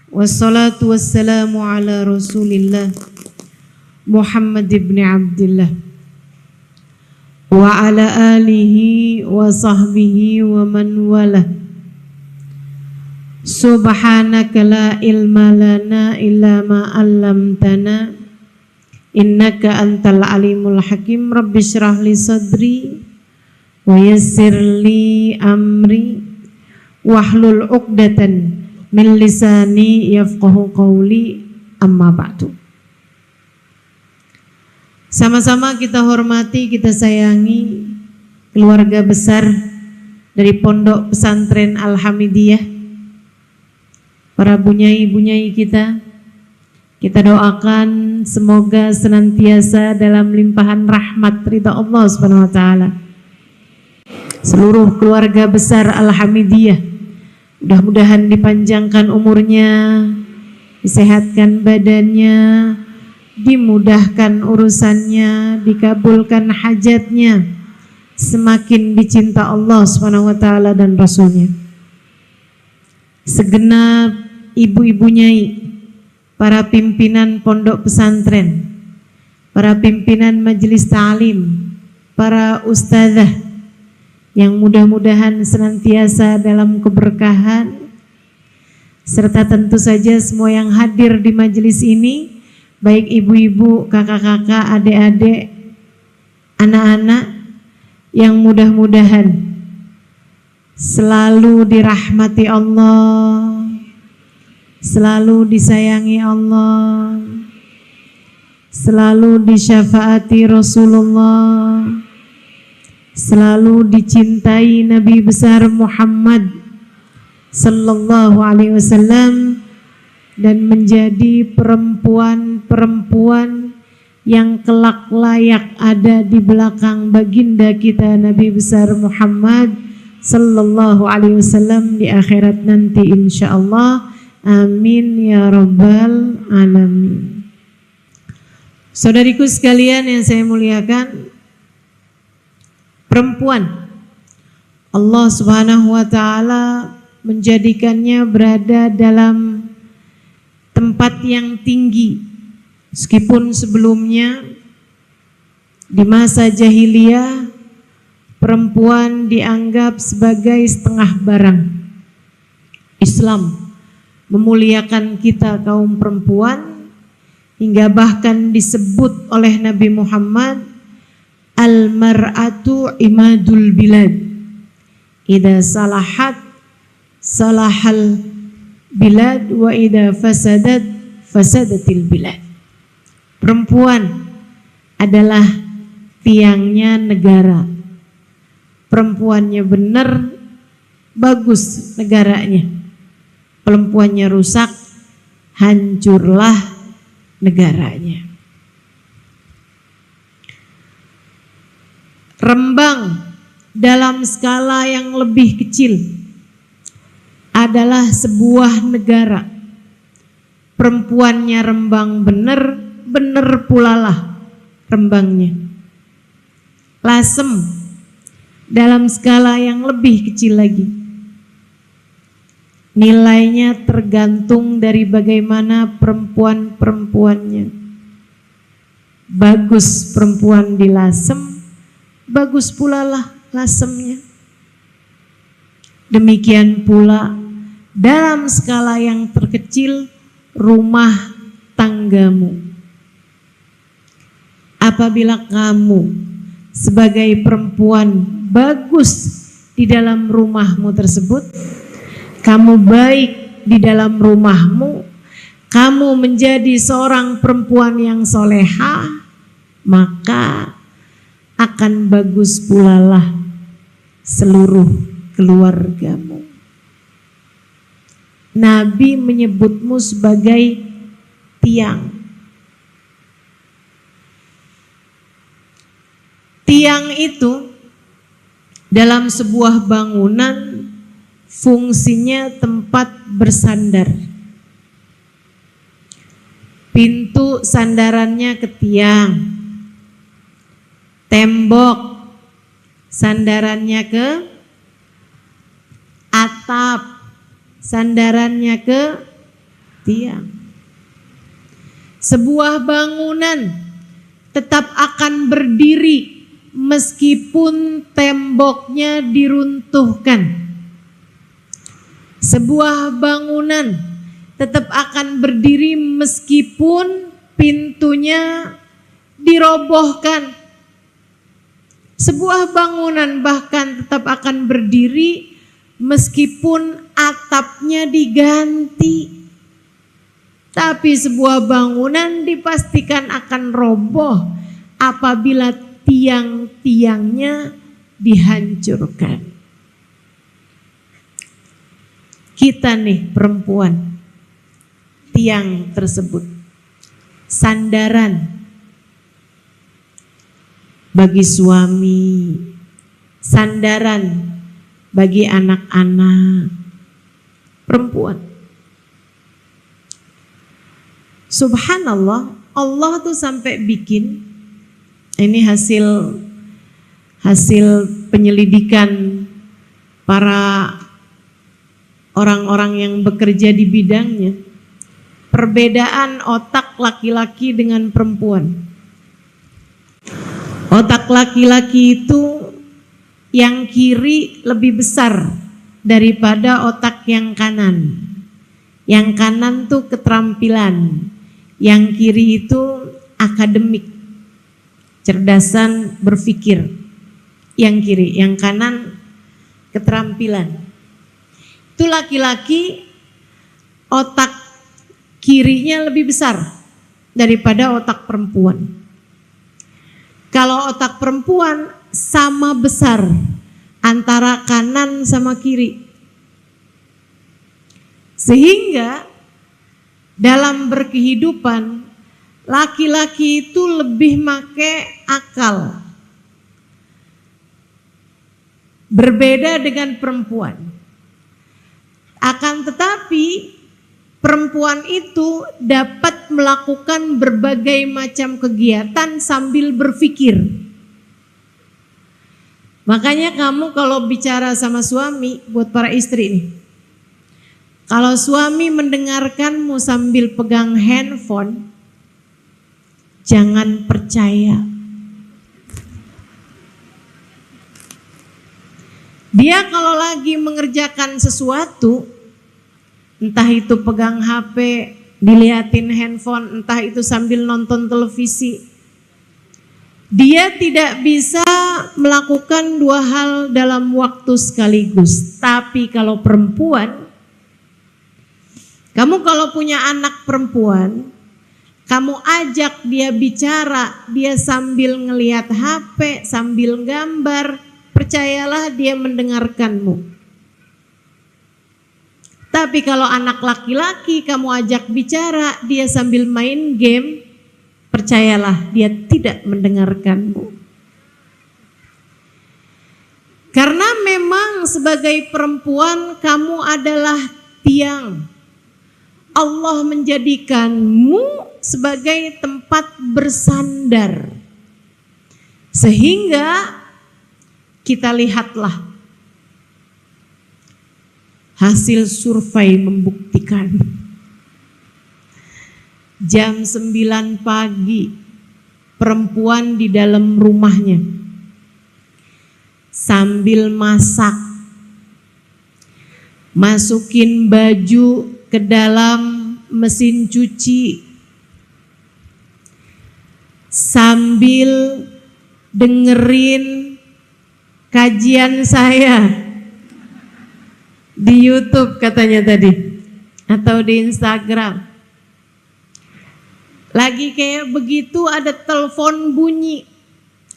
Wassalatu wassalamu ala Rasulillah Muhammad ibn Abdullah wa ala alihi wa sahbihi wa man walah. Subhanaka la ilma lana illa ma 'allamtana innaka antal alimul hakim. Rabbi shrah li sadri wa yassir li amri wahlul 'uqdatan min lisani yafqahu qawli, amma ba'du. Sama-sama kita hormati, kita sayangi keluarga besar dari Pondok Pesantren Al-Hamidiyah, para bunyai-bunyai kita doakan semoga senantiasa dalam limpahan rahmat ridha Allah Subhanahu wa taala. Seluruh keluarga besar Al-Hamidiyah mudah-mudahan dipanjangkan umurnya, disehatkan badannya, dimudahkan urusannya, dikabulkan hajatnya, semakin dicinta Allah Subhanahu wa taala dan Rasulnya. Segenap ibu-ibu nyai, para pimpinan pondok pesantren, para pimpinan majelis ta'lim, para ustazah yang mudah-mudahan senantiasa dalam keberkahan, serta tentu saja semua yang hadir di majelis ini, baik ibu-ibu, kakak-kakak, adik-adik, anak-anak, yang mudah-mudahan selalu dirahmati Allah, selalu disayangi Allah, selalu disyafaati Rasulullah, selalu dicintai Nabi besar Muhammad sallallahu alaihi wasallam, dan menjadi perempuan-perempuan yang kelak layak ada di belakang baginda kita Nabi besar Muhammad sallallahu alaihi wasallam di akhirat nanti insyaallah. Amin ya rabbal alamin. Saudariku sekalian yang saya muliakan, perempuan Allah Subhanahu wa taala menjadikannya berada dalam tempat yang tinggi, meskipun sebelumnya di masa jahiliyah perempuan dianggap sebagai setengah barang. Islam memuliakan kita kaum perempuan hingga bahkan disebut oleh Nabi Muhammad, al-mar'atu imadul bilad, idza salahat salahal bilad wa idza fasadat fasadatil bilad. Perempuan adalah tiangnya negara. Perempuannya benar, bagus negaranya. Perempuannya rusak, hancurlah negaranya. Rembang dalam skala yang lebih kecil adalah sebuah negara. Perempuannya rembang benar, benar pula lah rembangnya. Lasem dalam skala yang lebih kecil lagi. Nilainya tergantung dari bagaimana perempuan-perempuannya. Bagus perempuan di lasem, bagus pula lah lasemnya. Demikian pula dalam skala yang terkecil, rumah tanggamu. Apabila kamu sebagai perempuan bagus di dalam rumahmu tersebut, kamu baik di dalam rumahmu, kamu menjadi seorang perempuan yang soleha, maka akan bagus pula lah seluruh keluargamu. Nabi menyebutmu sebagai tiang. Tiang itu dalam sebuah bangunan fungsinya tempat bersandar. Pintu sandarannya ke tiang, tembok sandarannya ke atap, sandarannya ke tiang. Sebuah bangunan tetap akan berdiri meskipun temboknya diruntuhkan. Sebuah bangunan tetap akan berdiri meskipun pintunya dirobohkan. Sebuah bangunan bahkan tetap akan berdiri meskipun atapnya diganti. Tapi sebuah bangunan dipastikan akan roboh apabila tiang-tiangnya dihancurkan. Kita nih perempuan, tiang tersebut sandaran bagi suami, sandaran bagi anak-anak perempuan. Subhanallah, Allah tuh sampai bikin, ini hasil penyelidikan para orang-orang yang bekerja di bidangnya, perbedaan otak laki-laki dengan perempuan. Otak laki-laki itu yang kiri lebih besar daripada otak yang kanan. Yang kanan tuh keterampilan, yang kiri itu akademik, cerdasan berpikir. Yang kiri, yang kanan keterampilan. Itu laki-laki otak kirinya lebih besar daripada otak perempuan. Kalau otak perempuan sama besar antara kanan sama kiri. Sehingga dalam berkehidupan laki-laki itu lebih make akal. Berbeda dengan perempuan. Akan tetapi perempuan itu dapat melakukan berbagai macam kegiatan sambil berpikir. Makanya kamu kalau bicara sama suami, buat para istri nih, kalau suami mendengarkanmu sambil pegang handphone, jangan percaya. Dia kalau lagi mengerjakan sesuatu, entah itu pegang HP, dilihatin handphone, entah itu sambil nonton televisi, dia tidak bisa melakukan dua hal dalam waktu sekaligus. Tapi kalau perempuan, kamu kalau punya anak perempuan, kamu ajak dia bicara, dia sambil ngelihat HP, sambil gambar, percayalah dia mendengarkanmu. Tapi kalau anak laki-laki kamu ajak bicara, dia sambil main game, percayalah dia tidak mendengarkanmu. Karena memang sebagai perempuan kamu adalah tiang. Allah menjadikanmu sebagai tempat bersandar. Sehingga kita lihatlah hasil survei membuktikan jam 9 pagi perempuan di dalam rumahnya sambil masak, masukin baju ke dalam mesin cuci, sambil dengerin kajian saya di YouTube katanya tadi, atau di Instagram. Lagi kayak begitu ada telepon bunyi,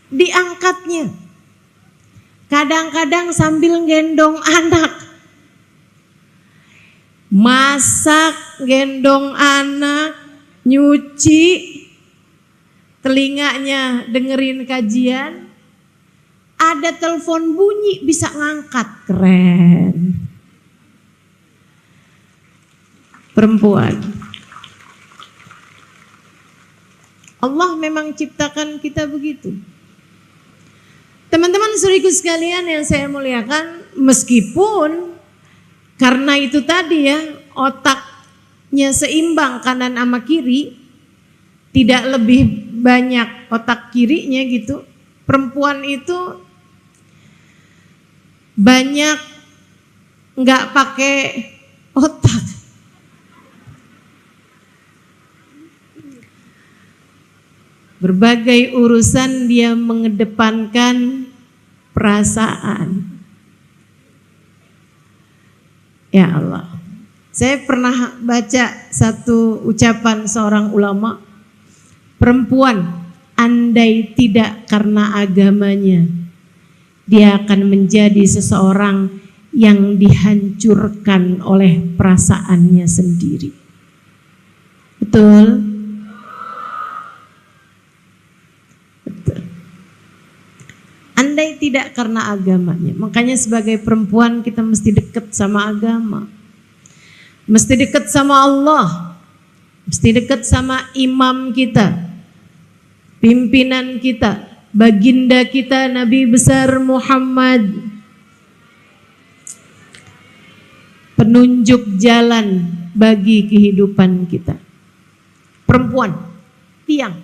diangkatnya. Kadang-kadang sambil gendong anak. Masak, gendong anak, nyuci, telinganya dengerin kajian, ada telepon bunyi bisa ngangkat, keren. Perempuan. Allah memang ciptakan kita begitu. Teman-teman saudaraku sekalian yang saya muliakan, meskipun karena itu tadi ya, otak seimbang kanan sama kiri, tidak lebih banyak otak kirinya gitu. Perempuan itu banyak nggak pakai otak. Berbagai urusan dia mengedepankan perasaan. Ya Allah. Saya pernah baca satu ucapan seorang ulama, perempuan andai tidak karena agamanya, dia akan menjadi seseorang yang dihancurkan oleh perasaannya sendiri. Betul? Betul. Andai tidak karena agamanya. Makanya sebagai perempuan kita mesti dekat sama agama. Mesti dekat sama Allah. Mesti dekat sama imam kita, pimpinan kita, baginda kita Nabi besar Muhammad, penunjuk jalan bagi kehidupan kita. Perempuan, tiang.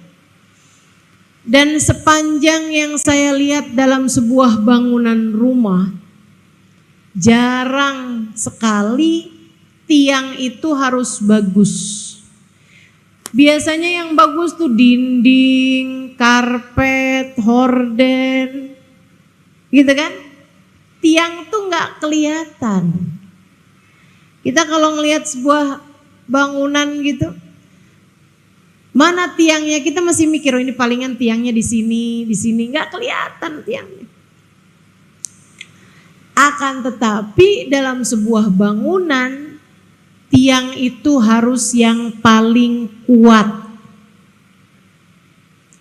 Dan sepanjang yang saya lihat dalam sebuah bangunan rumah, jarang sekali tiang itu harus bagus. Biasanya yang bagus tuh dinding, karpet, horden, gitu kan? Tiang tuh nggak kelihatan. Kita kalau ngelihat sebuah bangunan gitu, mana tiangnya? Kita masih mikir, oh ini palingan tiangnya di sini, nggak kelihatan tiangnya. Akan tetapi dalam sebuah bangunan, tiang itu harus yang paling kuat.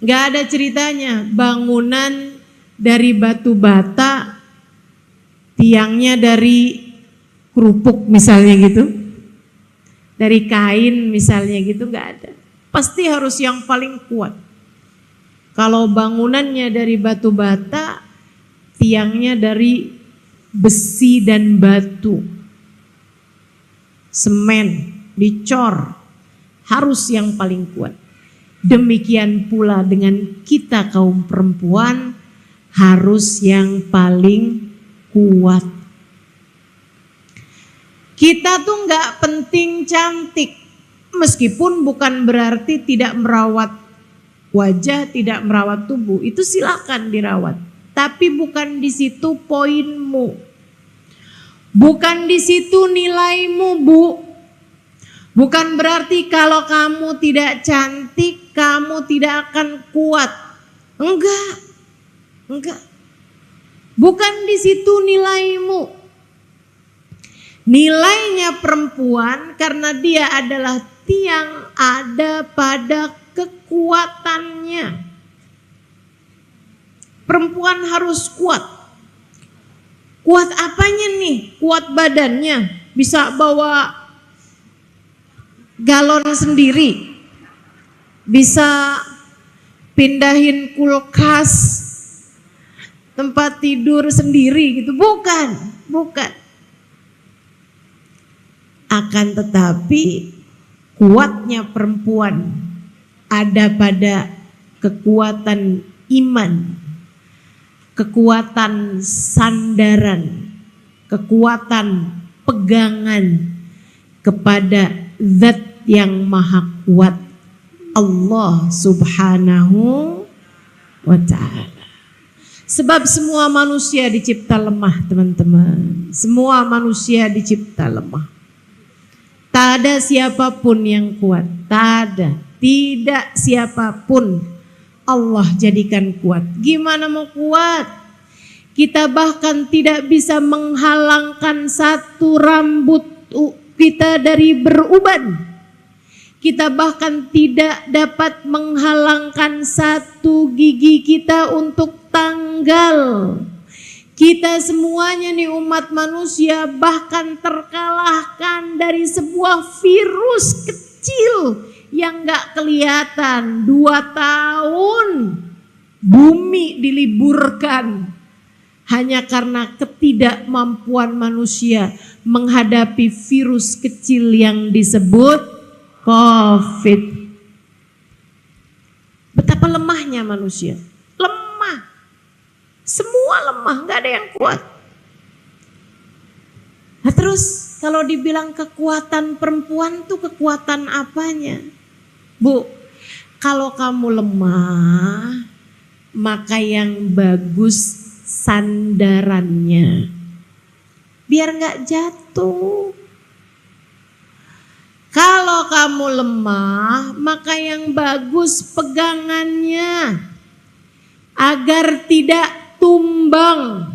Gak ada ceritanya bangunan dari batu bata, tiangnya dari kerupuk misalnya gitu, dari kain misalnya gitu, gak ada. Pasti harus yang paling kuat. Kalau bangunannya dari batu bata, tiangnya dari besi dan batu, semen, dicor, harus yang paling kuat. Demikian pula dengan kita kaum perempuan, harus yang paling kuat. Kita tuh nggak penting cantik, meskipun bukan berarti tidak merawat wajah, tidak merawat tubuh, itu silakan dirawat. Tapi bukan di situ poinmu. Bukan di situ nilaimu, Bu. Bukan berarti kalau kamu tidak cantik, kamu tidak akan kuat. Enggak. Bukan di situ nilaimu. Nilainya perempuan karena dia adalah tiang, ada pada kekuatannya. Perempuan harus kuat. Kuat apanya nih? Kuat badannya, bisa bawa galon sendiri, bisa pindahin kulkas, tempat tidur sendiri gitu. Bukan. Akan tetapi kuatnya perempuan ada pada kekuatan iman, kekuatan sandaran, kekuatan pegangan kepada Zat yang maha kuat, Allah subhanahu wa ta'ala. Sebab semua manusia dicipta lemah, teman-teman. Semua manusia dicipta lemah. Tak ada siapapun yang kuat, tak ada. Tidak siapapun Allah jadikan kuat. Gimana mau kuat? Kita bahkan tidak bisa menghalangkan satu rambut kita dari beruban. Kita bahkan tidak dapat menghalangkan satu gigi kita untuk tanggal. Kita semuanya nih umat manusia bahkan terkalahkan dari sebuah virus kecil yang gak kelihatan. 2 tahun bumi diliburkan hanya karena ketidakmampuan manusia menghadapi virus kecil yang disebut COVID. Betapa lemahnya manusia. Lemah. Semua lemah, gak ada yang kuat. Nah terus kalau dibilang kekuatan perempuan tuh kekuatan apanya? Bu, kalau kamu lemah, maka yang bagus sandarannya. Biar gak jatuh. Kalau kamu lemah, maka yang bagus pegangannya. Agar tidak tumbang.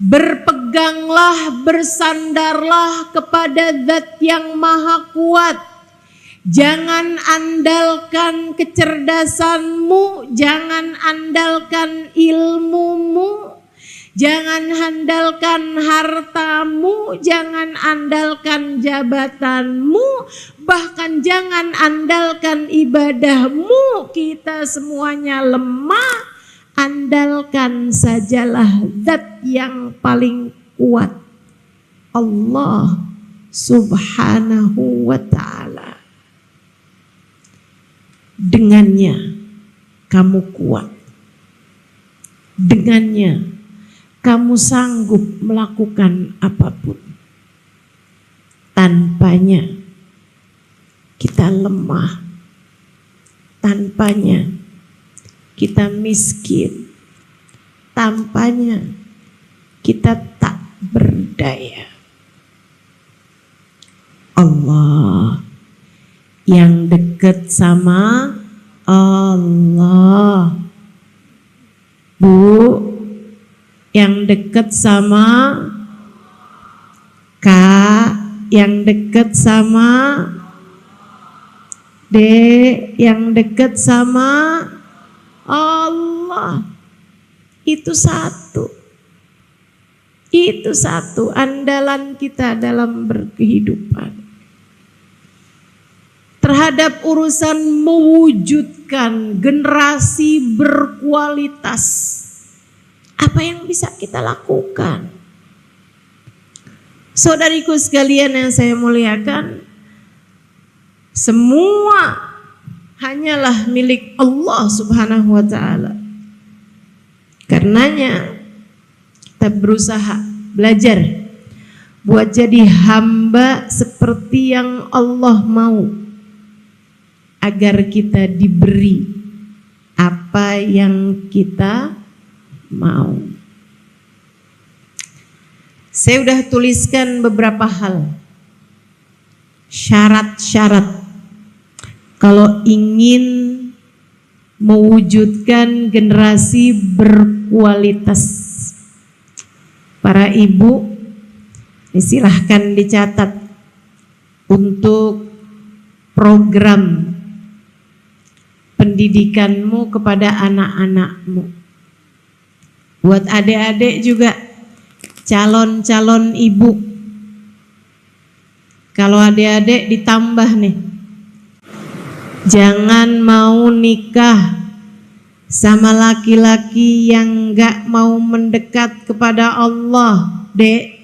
Berpeganglah, bersandarlah kepada Zat yang Maha Kuat. Jangan andalkan kecerdasanmu, jangan andalkan ilmumu, jangan andalkan hartamu, jangan andalkan jabatanmu, bahkan jangan andalkan ibadahmu. Kita semuanya lemah. Andalkan sajalah Zat yang paling kuat, Allah Subhanahu wa ta'ala. Dengannya kamu kuat, dengannya kamu sanggup melakukan apapun. Tanpanya kita lemah, tanpanya kita miskin, tanpanya kita tak berdaya. Allah yang dekat sama Allah. Bu, yang dekat sama Kak, yang dekat sama Dek, yang dekat sama Allah. Itu satu. Itu satu andalan kita dalam berkehidupan. Terhadap urusan mewujudkan generasi berkualitas. Apa yang bisa kita lakukan? Saudariku sekalian yang saya muliakan, semua hanyalah milik Allah Subhanahu wa ta'ala. Karenanya kita berusaha belajar buat jadi hamba seperti yang Allah mau, agar kita diberi apa yang kita mau. Saya udah tuliskan beberapa hal, syarat-syarat kalau ingin mewujudkan generasi berkualitas. Para ibu, silahkan dicatat untuk program pendidikanmu kepada anak-anakmu. Buat adik-adik juga, calon-calon ibu. Kalau adik-adik ditambah nih, jangan mau nikah sama laki-laki yang gak mau mendekat kepada Allah, Dek.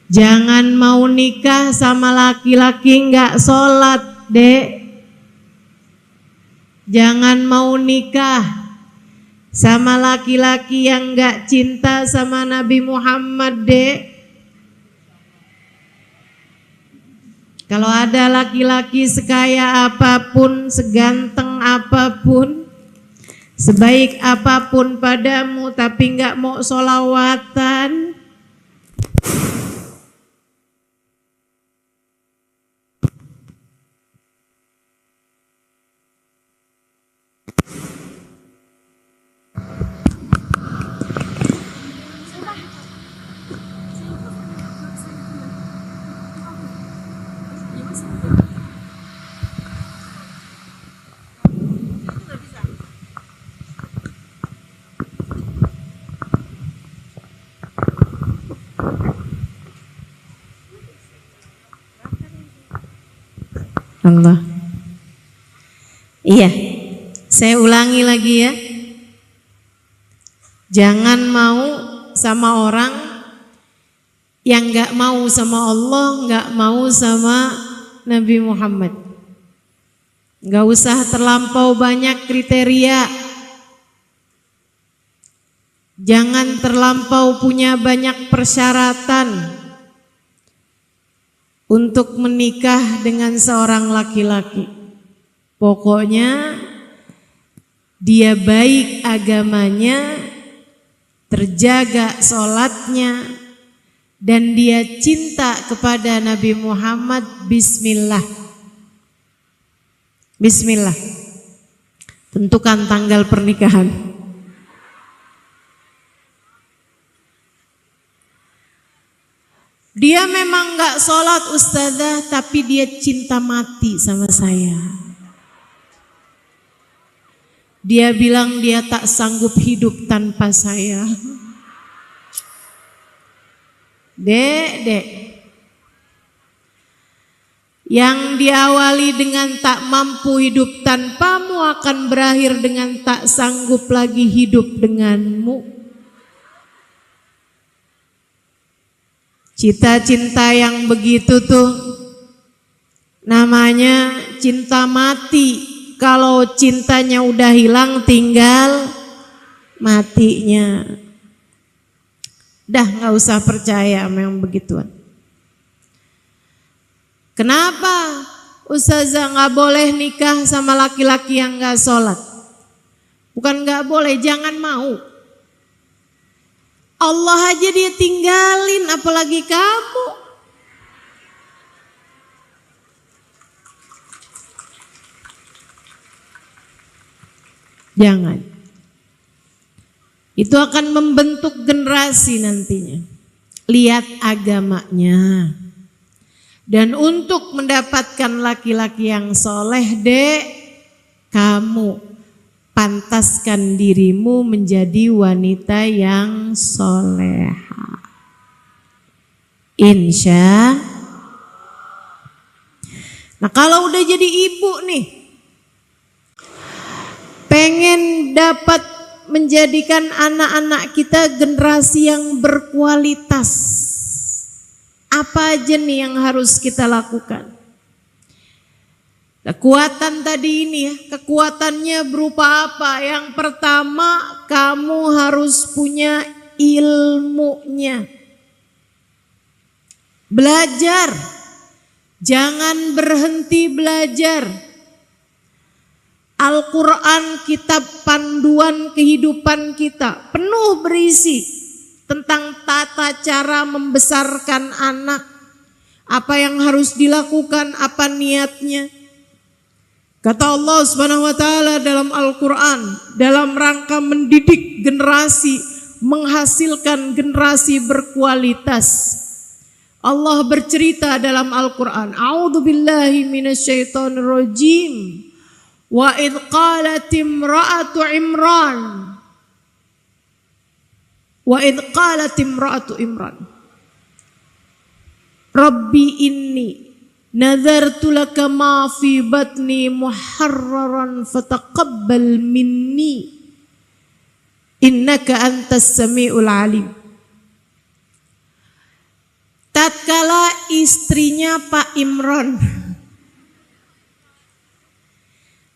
Jangan mau nikah sama laki-laki gak sholat, Dek. Jangan mau nikah sama laki-laki yang gak cinta sama Nabi Muhammad, Dek. Kalau ada laki-laki sekaya apapun, seganteng apapun, sebaik apapun padamu, tapi nggak mau sholawatan, Allah. Iya, saya ulangi lagi ya. Jangan mau sama orang yang gak mau sama Allah, gak mau sama Nabi Muhammad. Gak usah terlampau banyak kriteria. Jangan terlampau punya banyak persyaratan untuk menikah dengan seorang laki-laki. Pokoknya dia baik agamanya, terjaga sholatnya, dan dia cinta kepada Nabi Muhammad. Bismillah. Bismillah. Tentukan tanggal pernikahan. Dia memang gak sholat ustazah, tapi dia cinta mati sama saya. Dia bilang dia tak sanggup hidup tanpa saya. Dek, yang diawali dengan tak mampu hidup tanpamu akan berakhir dengan tak sanggup lagi hidup denganmu. Cita-cinta yang begitu tuh namanya cinta mati. Kalau cintanya udah hilang tinggal matinya. Dah gak usah percaya sama yang begituan. Kenapa ustazah gak boleh nikah sama laki-laki yang gak sholat? Bukan gak boleh, jangan mau. Allah aja dia tinggalin, apalagi kamu. Jangan. Itu akan membentuk generasi nantinya. Lihat agamanya. Dan untuk mendapatkan laki-laki yang soleh, dek, kamu pantaskan dirimu menjadi wanita yang soleha. Insya. Nah kalau udah jadi ibu nih, pengen dapat menjadikan anak-anak kita generasi yang berkualitas, apa aja nih yang harus kita lakukan? Kekuatan tadi ini ya, kekuatannya berupa apa? Yang pertama, kamu harus punya ilmunya. Belajar, jangan berhenti belajar. Al-Quran, kitab panduan kehidupan kita, penuh berisi tentang tata cara membesarkan anak. Apa yang harus dilakukan, apa niatnya. Kata Allah Subhanahu wa taala dalam Al-Qur'an, dalam rangka mendidik generasi, menghasilkan generasi berkualitas. Allah bercerita dalam Al-Qur'an, A'udzubillahi minasyaitonir rajim. Wa idz qalat imra'atu Imran. Wa idz qalat imra'atu Imran. Rabbi inni nazartu laka ma fi batni muharraran fataqabbal minni innaka antas samiul alim. Tatkala istrinya Pak Imran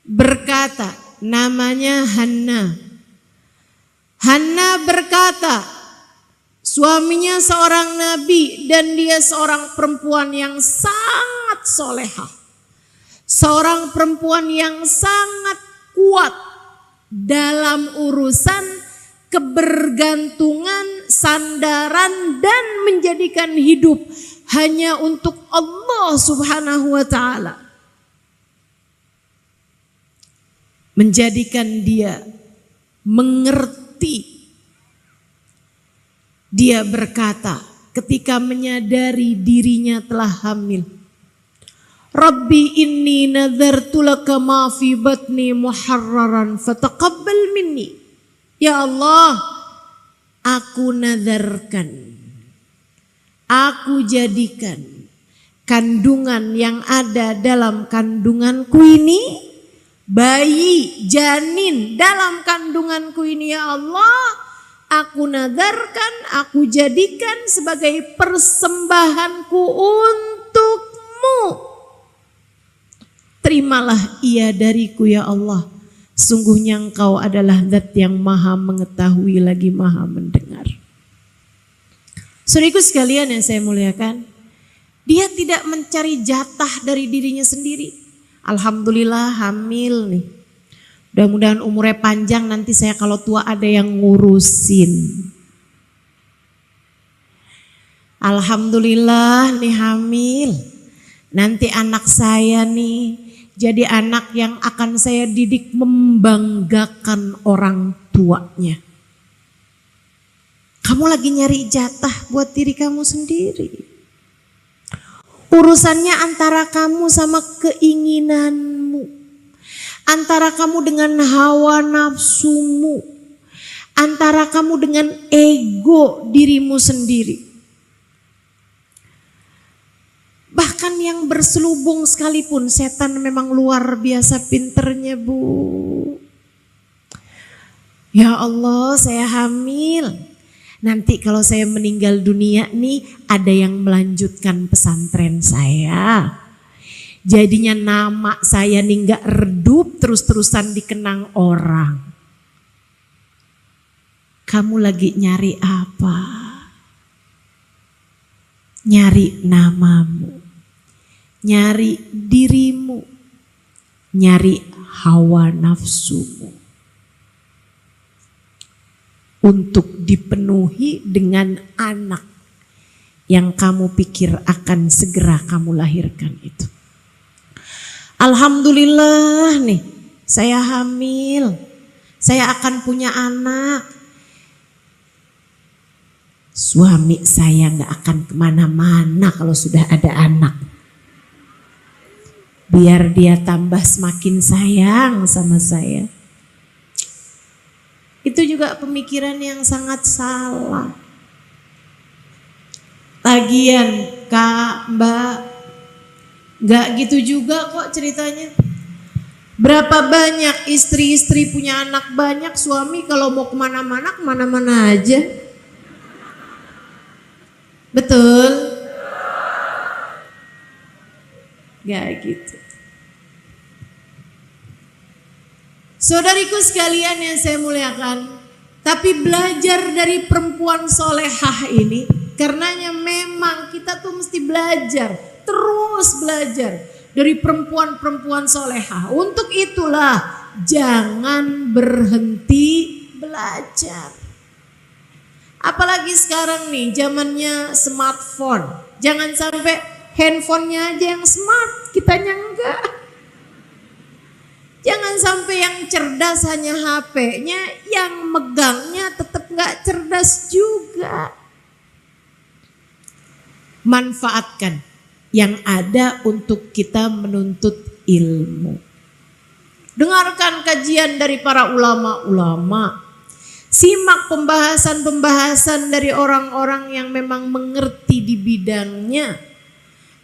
berkata, namanya Hanna. Hanna berkata, suaminya seorang nabi dan dia seorang perempuan yang sangat soleha. Seorang perempuan yang sangat kuat dalam urusan kebergantungan, sandaran, dan menjadikan hidup hanya untuk Allah Subhanahu wa ta'ala. Menjadikan dia mengerti. Dia berkata ketika menyadari dirinya telah hamil, Rabbi inni nazartu laka ma fi batni muharraran fataqabbal minni. Ya Allah, aku nazarkan, aku jadikan kandungan yang ada dalam kandunganku ini, bayi, janin dalam kandunganku ini ya Allah, aku nadarkan, aku jadikan sebagai persembahanku untukmu. Terimalah ia dariku ya Allah. Sungguhnya Engkau adalah Zat yang maha mengetahui lagi maha mendengar. Saudaraku sekalian yang saya muliakan, dia tidak mencari jatah dari dirinya sendiri. Alhamdulillah hamil nih. Mudah-mudahan umurnya panjang, nanti saya kalau tua ada yang ngurusin. Alhamdulillah nih hamil. Nanti anak saya nih jadi anak yang akan saya didik membanggakan orang tuanya. Kamu lagi nyari jatah buat diri kamu sendiri. Urusannya antara kamu sama keinginanmu. Antara kamu dengan hawa nafsumu. Antara kamu dengan ego dirimu sendiri. Bahkan yang berselubung sekalipun, setan memang luar biasa pinternya, Bu. Ya Allah, saya hamil. Nanti kalau saya meninggal dunia nih, ada yang melanjutkan pesantren saya. Jadinya nama saya nih gak redup, terus-terusan dikenang orang. Kamu lagi nyari apa? Nyari namamu. Nyari dirimu, nyari hawa nafsumu untuk dipenuhi dengan anak yang kamu pikir akan segera kamu lahirkan itu. Alhamdulillah nih, saya hamil, saya akan punya anak. Suami saya gak akan kemana-mana kalau sudah ada anak. Biar dia tambah semakin sayang sama saya. Itu juga pemikiran yang sangat salah. Lagian Kak, Mbak, gak gitu juga kok ceritanya. Berapa banyak istri-istri punya anak banyak, suami kalau mau kemana-mana, kemana-mana aja. Betul? Gak gitu. Saudariku sekalian yang saya muliakan, tapi belajar dari perempuan solehah ini, karenanya memang kita tuh mesti belajar, terus belajar dari perempuan-perempuan solehah. Untuk itulah jangan berhenti belajar. Apalagi sekarang nih zamannya smartphone, jangan sampai handphonenya aja yang smart, kitanya enggak. Jangan sampai yang cerdas hanya HP-nya, yang megangnya tetap enggak cerdas juga. Manfaatkan yang ada untuk kita menuntut ilmu. Dengarkan kajian dari para ulama-ulama. Simak pembahasan-pembahasan dari orang-orang yang memang mengerti di bidangnya.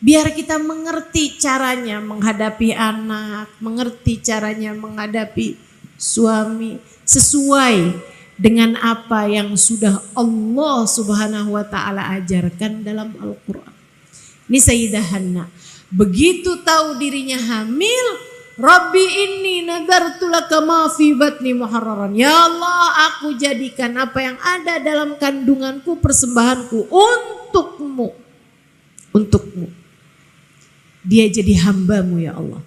Biar kita mengerti caranya menghadapi anak, mengerti caranya menghadapi suami sesuai dengan apa yang sudah Allah Subhanahu wa taala ajarkan dalam Al-Qur'an. Ini Sayyidah Hanna, begitu tahu dirinya hamil, Rabbi inni nadartu laka ma fi batni muharraran. Ya Allah, aku jadikan apa yang ada dalam kandunganku persembahanku untukmu. Untukmu. Dia jadi hambamu ya Allah.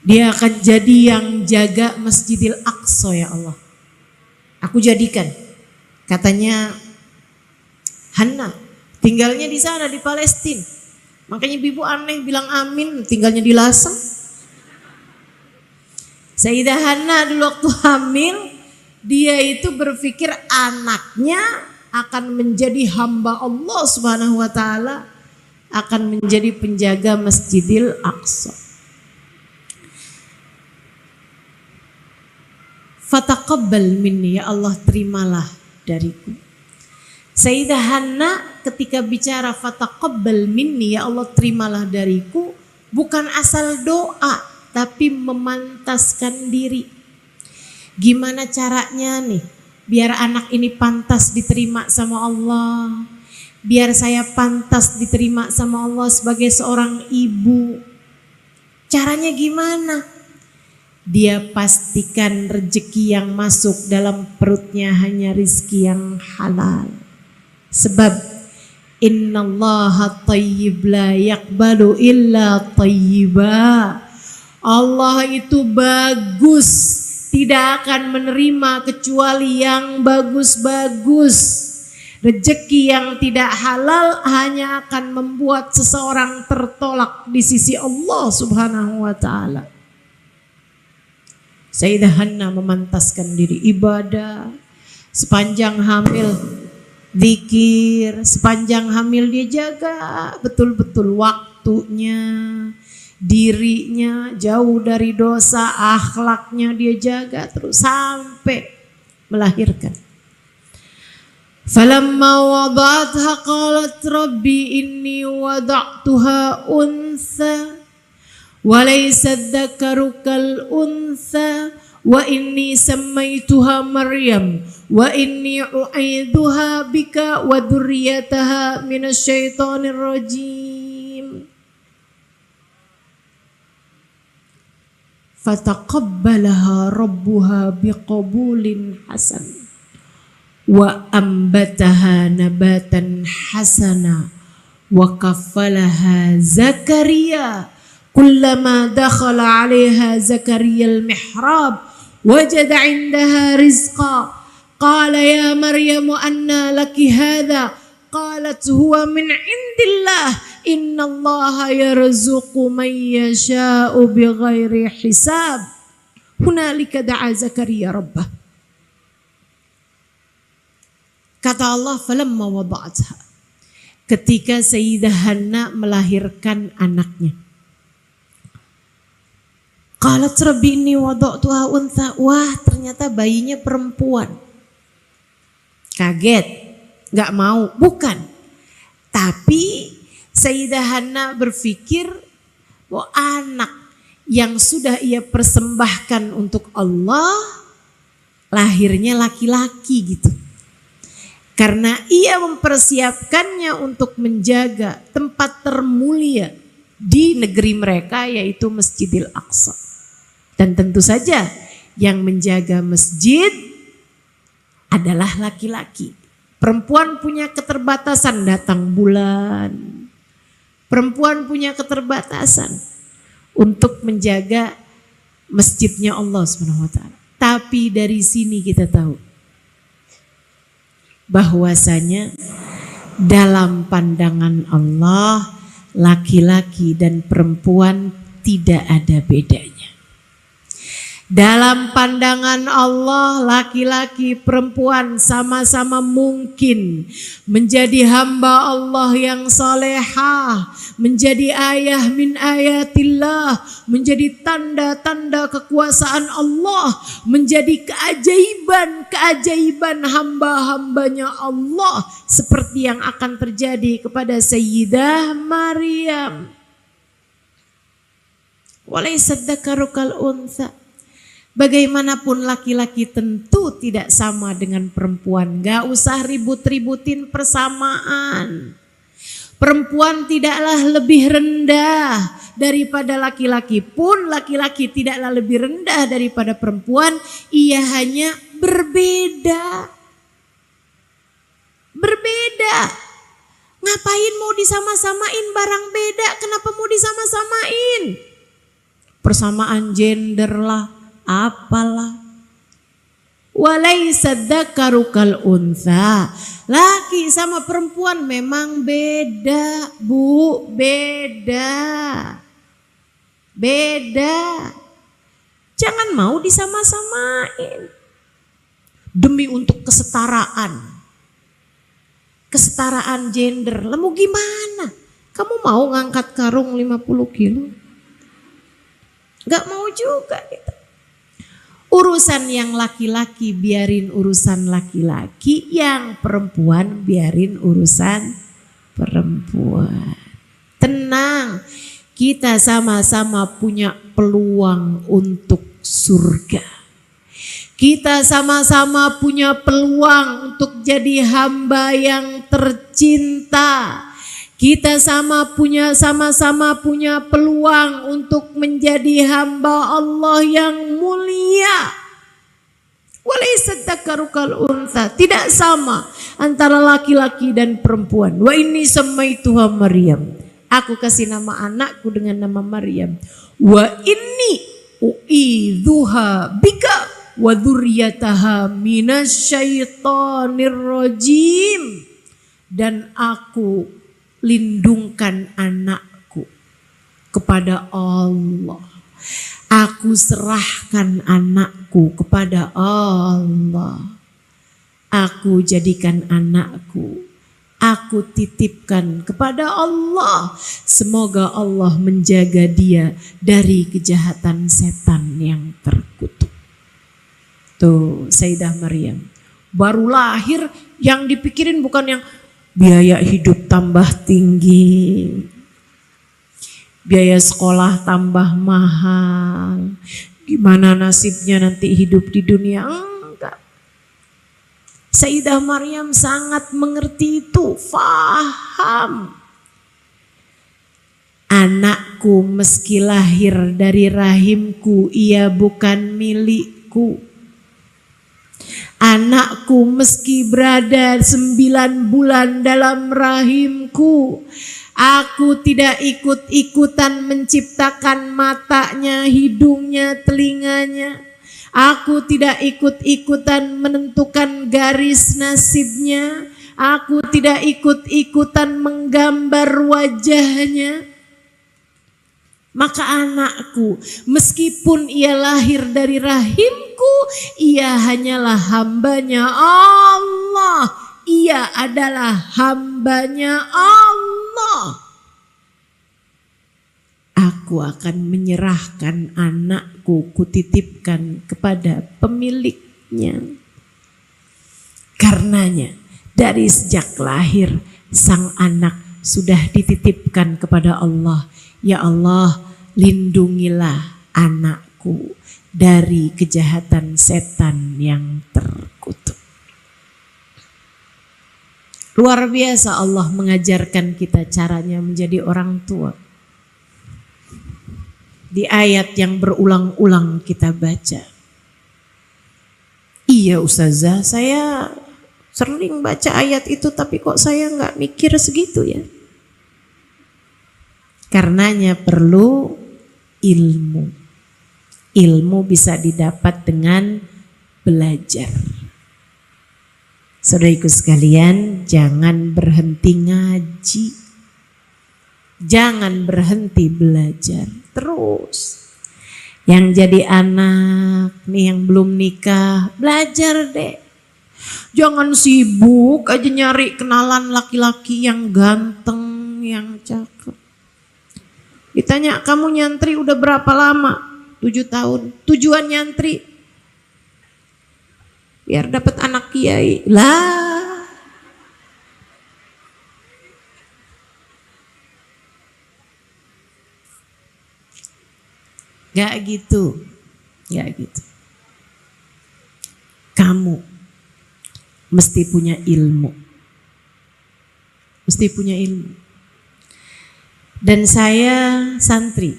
Dia akan jadi yang jaga Masjidil Aqsa ya Allah. Aku jadikan. Katanya Hanna tinggalnya di sana di Palestina. Makanya ibu aneh bilang amin, tinggalnya di Lasem. Sayyidah Hanna dulu waktu hamil, dia itu berpikir anaknya akan menjadi hamba Allah Subhanahu wa taala, akan menjadi penjaga Masjidil Aqsa. Fataqabbal minni, ya Allah terimalah dariku. Sayyidah Hanna ketika bicara fataqabbal minni, ya Allah terimalah dariku, bukan asal doa tapi memantaskan diri. Gimana caranya nih? biar anak ini pantas diterima sama Allah, biar saya pantas diterima sama Allah sebagai seorang ibu. Caranya gimana? Dia pastikan rezeki yang masuk dalam perutnya hanya rizki yang halal. Sebab innallaha thayyib la yaqbalu illa thayyiba. Allah itu bagus, tidak akan menerima kecuali yang bagus-bagus. Rezeki yang tidak halal hanya akan membuat seseorang tertolak di sisi Allah Subhanahu wa taala. Sayyidah Hannah memantaskan diri ibadah sepanjang hamil, zikir sepanjang hamil, dia jaga betul-betul waktunya, dirinya jauh dari dosa, akhlaknya dia jaga terus sampai melahirkan. Falamma wada'atha qalat rabbi inni wada'tuha untha wa laysa dzakaru kal untha wa inni sammaituha Maryam wa inni u'idzuha bika wa dzurriyyataha minasyaitonir rajim. Fataqabbalaha rabbuha biqabulin hasan wa ambataha nabatan hasana wa kaffalaha Zakaria kullama dakhala 'alaiha Zakaria al-mihrab wajada 'indaha rizqa qala ya Maryamu anna laki hadha qalat huwa min 'indillah innallaha yarzuqu man yasha'u bighairi hisab. Hunalika da'a Zakaria rabbah. Kata Allah, falamma wada'atha, ketika Sayyidah Hannah melahirkan anaknya. Qalat rabbi inni wada'tuha untha, wah ternyata bayinya perempuan. Kaget, gak mau, bukan. Tapi Sayyidah Hannah berpikir bahwa anak yang sudah ia persembahkan untuk Allah lahirnya laki-laki gitu. Karena ia mempersiapkannya untuk menjaga tempat termulia di negeri mereka, yaitu Masjidil Aqsa. Dan tentu saja yang menjaga masjid adalah laki-laki. Perempuan punya keterbatasan, datang bulan. Perempuan punya keterbatasan untuk menjaga masjidnya Allah SWT. Tapi dari sini kita tahu bahwasanya dalam pandangan Allah laki-laki dan perempuan tidak ada bedanya. Dalam pandangan Allah laki-laki perempuan sama-sama mungkin menjadi hamba Allah yang salehah, menjadi ayah min ayatillah, menjadi tanda-tanda kekuasaan Allah, menjadi keajaiban hamba-hambanya Allah, seperti yang akan terjadi kepada Sayyidah Maryam. Walaysa dzakaru kal untha. Bagaimanapun laki-laki tentu tidak sama dengan perempuan. Gak usah ribut-ributin persamaan. Perempuan tidaklah lebih rendah daripada laki-laki, pun laki-laki tidaklah lebih rendah daripada perempuan. Ia hanya berbeda. Berbeda. Ngapain mau disama-samain barang beda? Kenapa mau disama-samain? Persamaan gender lah, apalah. Walaysa dzakaru kal untha. Laki sama perempuan memang beda, Bu, beda. Beda. Jangan mau disama-samain. Demi untuk kesetaraan. Kesetaraan gender. Lah mau gimana? Kamu mau ngangkat karung 50 kilo? Gak mau juga gitu. Urusan yang laki-laki biarin urusan laki-laki, yang perempuan biarin urusan perempuan. Tenang, kita sama-sama punya peluang untuk surga. Kita sama-sama punya peluang untuk jadi hamba yang tercinta. Kita sama-sama punya peluang untuk menjadi hamba Allah yang mulia. Walaysa dzakaru kal untha, tidak sama antara laki-laki dan perempuan. Wa inni samaituha Maryam, aku kasih nama anakku dengan nama Maryam. Wa inni uidzuha bika wa dzurriyyataha minasyaitonir rajim, dan aku lindungkan anakku kepada Allah. Aku serahkan anakku kepada Allah. Aku jadikan anakku, aku titipkan kepada Allah. Semoga Allah menjaga dia dari kejahatan setan yang terkutuk. Tuh Sayyidah Maryam baru lahir, yang dipikirin bukan yang biaya hidup tambah tinggi, biaya sekolah tambah mahal, gimana nasibnya nanti hidup di dunia. Enggak. Sayyidah Maryam sangat mengerti itu, faham. Anakku meski lahir dari rahimku, ia bukan milikku. Anakku meski berada 9 bulan dalam rahimku, aku tidak ikut-ikutan menciptakan matanya, hidungnya, telinganya. Aku tidak ikut-ikutan menentukan garis nasibnya. Aku tidak ikut-ikutan menggambar wajahnya. Maka anakku, meskipun ia lahir dari rahimku, ia hanyalah hambanya Allah. Ia adalah hambanya Allah. Aku akan menyerahkan anakku, kutitipkan kepada pemiliknya. Karenanya, dari sejak lahir, sang anak sudah dititipkan kepada Allah. Ya Allah, lindungilah anakku dari kejahatan setan yang terkutuk. Luar biasa Allah mengajarkan kita caranya menjadi orang tua. Di ayat yang berulang-ulang kita baca. Iya Ustazah, saya sering baca ayat itu tapi kok saya nggak mikir segitu ya. Karenanya perlu ilmu. Ilmu bisa didapat dengan belajar. Saudaraku sekalian, jangan berhenti ngaji. Jangan berhenti belajar. Terus. Yang jadi anak nih yang belum nikah, belajar deh. Jangan sibuk aja nyari kenalan laki-laki yang ganteng, yang cakep. Ditanya, kamu nyantri udah berapa lama? 7 tahun. Tujuan nyantri biar dapat anak kiai. Lah. Gak gitu. Gak gitu. Kamu mesti punya ilmu. Mesti punya ilmu. Dan saya santri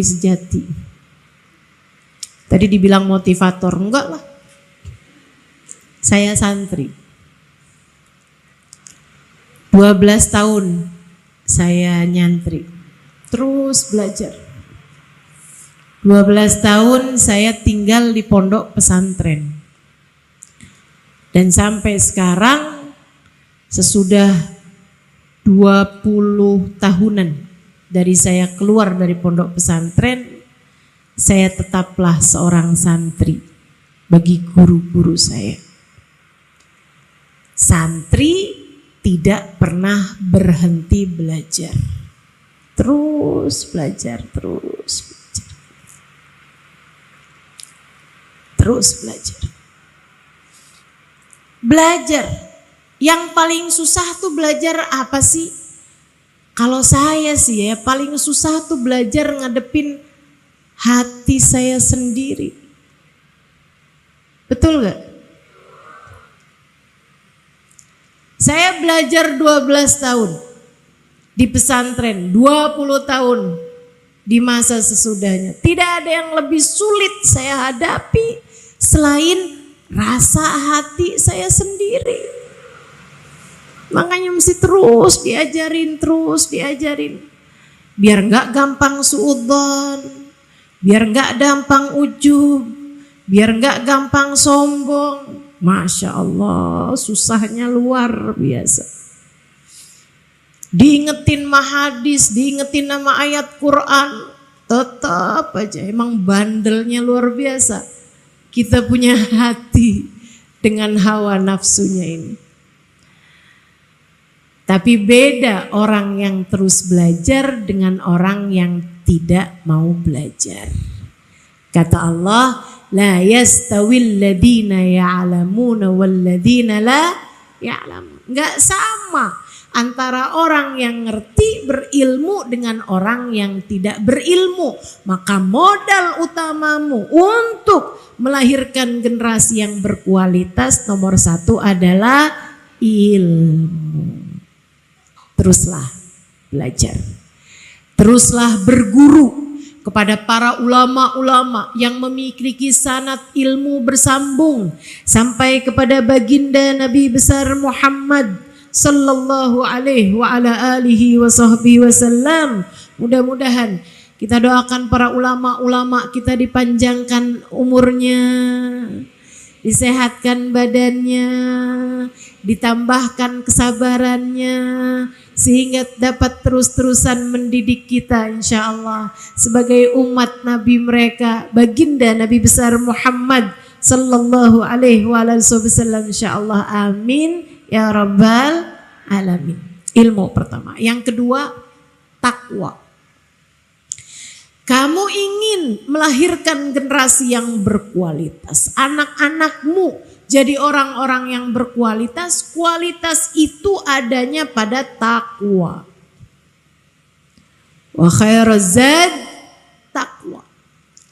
sejati. Tadi dibilang motivator, enggak lah. Saya santri. 12 tahun saya nyantri. Terus belajar. 12 tahun saya tinggal di pondok pesantren. Dan sampai sekarang sesudah 20 tahunan dari saya keluar dari pondok pesantren, saya tetaplah seorang santri bagi guru-guru saya. Santri tidak pernah berhenti belajar. Terus belajar, terus belajar. Terus belajar. Belajar. Yang paling susah tuh belajar apa sih? Kalau saya sih ya paling susah tuh belajar ngadepin hati saya sendiri. Betul gak? Saya belajar 12 tahun di pesantren, 20 tahun di masa sesudahnya. Tidak ada yang lebih sulit saya hadapi selain rasa hati saya sendiri. Makanya mesti terus diajarin. Biar gak gampang suudzon, biar gak gampang ujub, biar gak gampang sombong. Masya Allah, susahnya luar biasa. Diingetin mahadis, diingetin nama ayat Quran, tetap aja emang bandelnya luar biasa. Kita punya hati dengan hawa nafsunya ini. Tapi beda orang yang terus belajar dengan orang yang tidak mau belajar. Kata Allah, la yastawil ladina ya'lamuna wal ladina la ya'lamun. Enggak sama antara orang yang ngerti berilmu dengan orang yang tidak berilmu. Maka modal utamamu untuk melahirkan generasi yang berkualitas nomor 1 adalah ilmu. Teruslah belajar, teruslah berguru kepada para ulama-ulama yang memiliki sanad ilmu bersambung sampai kepada baginda Nabi besar Muhammad sallallahu alaihi wa ala alihi wa sahbihi wasallam. Mudah-mudahan kita doakan para ulama-ulama kita dipanjangkan umurnya, disehatkan badannya, ditambahkan kesabarannya, sehingga dapat terus-terusan mendidik kita insya Allah sebagai umat Nabi mereka, baginda Nabi besar Muhammad sallallahu alaihi wasallam insya Allah. Amin ya rabbal alamin. Ilmu pertama. Yang kedua, takwa. Kamu ingin melahirkan generasi yang berkualitas, anak-anakmu jadi orang-orang yang berkualitas. Kualitas itu adanya pada takwa. Wa khairaz zad takwa.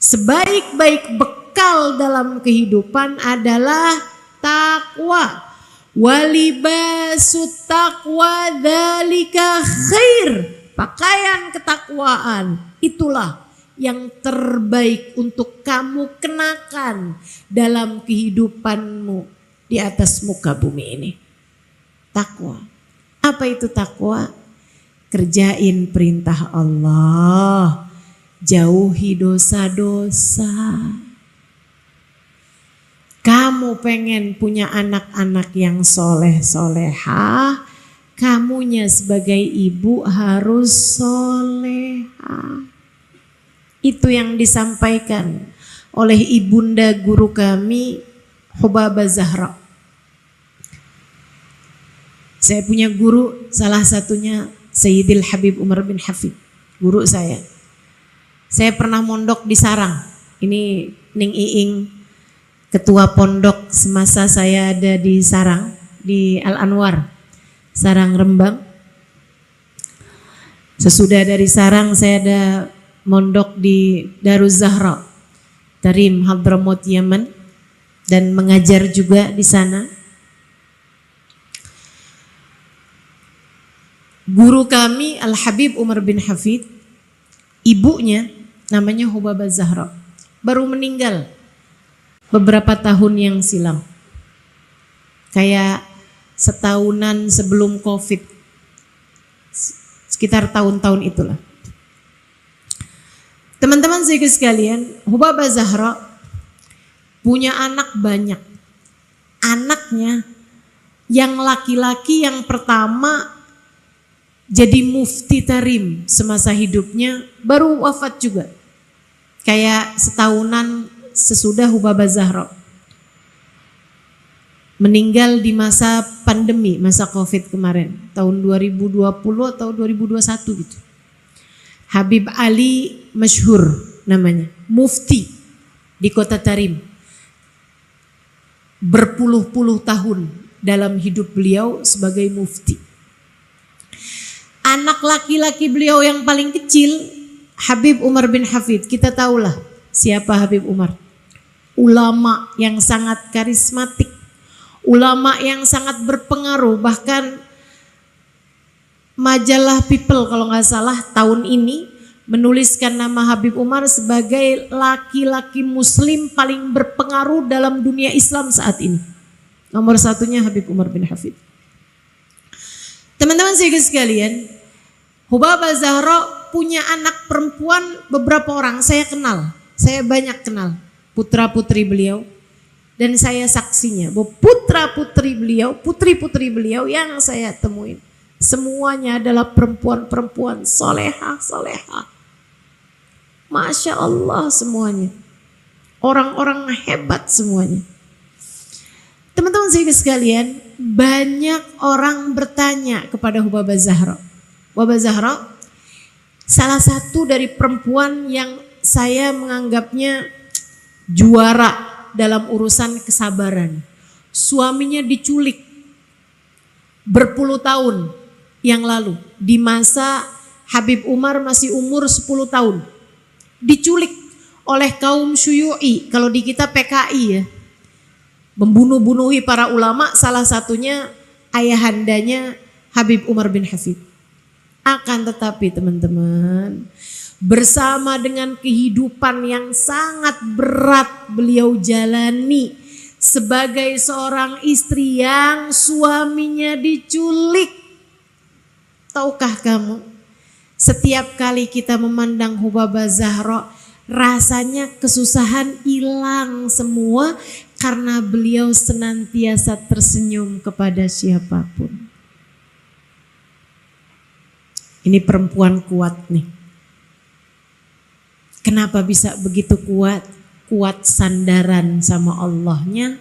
Sebaik-baik bekal dalam kehidupan adalah takwa. Walibasut taqwa dzalika khair. Pakaian ketakwaan itulah yang terbaik untuk kamu kenakan dalam kehidupanmu di atas muka bumi ini. Takwa. Apa itu takwa? Kerjain perintah Allah, jauhi dosa-dosa. Kamu pengen punya anak-anak yang soleh-solehah, kamunya sebagai ibu harus solehah. Itu yang disampaikan oleh ibunda guru kami Hubabah Zahra. Saya punya guru, salah satunya Sayyidil Habib Umar bin Hafid, guru saya. Saya pernah mondok di Sarang. Ini Ning Iing, ketua pondok semasa saya ada di Sarang, di Al Anwar, Sarang Rembang. Sesudah dari Sarang saya ada mondok di Daruz Zahra, Tarim Hadramaut Yaman, dan mengajar juga di sana. Guru kami Al Habib Umar bin Hafid, ibunya namanya Hubabah Zahra, baru meninggal beberapa tahun yang silam, kayak setahunan sebelum COVID, sekitar tahun-tahun itulah. Teman-teman sekalian, Hubabah Zahra punya anak banyak. Anaknya yang laki-laki yang pertama jadi mufti Tarim semasa hidupnya, baru wafat juga. Kayak setahunan sesudah Hubabah Zahra. Meninggal di masa pandemi, masa COVID kemarin, tahun 2020 atau 2021 gitu. Habib Ali masyhur namanya, mufti di kota Tarim. Berpuluh-puluh tahun dalam hidup beliau sebagai mufti. Anak laki-laki beliau yang paling kecil, Habib Umar bin Hafid. Kita tahulah siapa Habib Umar. ulama yang sangat karismatik, ulama yang sangat berpengaruh. Bahkan majalah People kalau nggak salah tahun ini menuliskan nama Habib Umar sebagai laki-laki muslim paling berpengaruh dalam dunia Islam saat ini. Nomor satunya Habib Umar bin Hafid. Teman-teman sekalian, Hubabah Zahra punya anak perempuan beberapa orang saya kenal. Saya banyak kenal putra-putri beliau. Dan saya saksinya bahwa putra-putri beliau, putri-putri beliau yang saya temuin, semuanya adalah perempuan-perempuan soleha. Masya Allah semuanya. Orang-orang hebat semuanya. Teman-teman sekalian, banyak orang bertanya kepada Hubabah Zahra. Hubabah Zahra salah satu dari perempuan yang saya menganggapnya juara dalam urusan kesabaran. Suaminya diculik berpuluh tahun yang lalu. Di masa Habib Umar masih umur 10 tahun. Diculik oleh kaum Syuyu'i, kalau di kita PKI ya. Membunuh-bunuhi para ulama, salah satunya ayahandanya Habib Umar bin Hafid. Akan tetapi teman-teman, bersama dengan kehidupan yang sangat berat beliau jalani sebagai seorang istri yang suaminya diculik. Tahukah kamu, setiap kali kita memandang Hubabah Zahra, rasanya kesusahan hilang semua karena beliau senantiasa tersenyum kepada siapapun. Ini perempuan kuat nih. Kenapa bisa begitu kuat? Kuat sandaran sama Allahnya,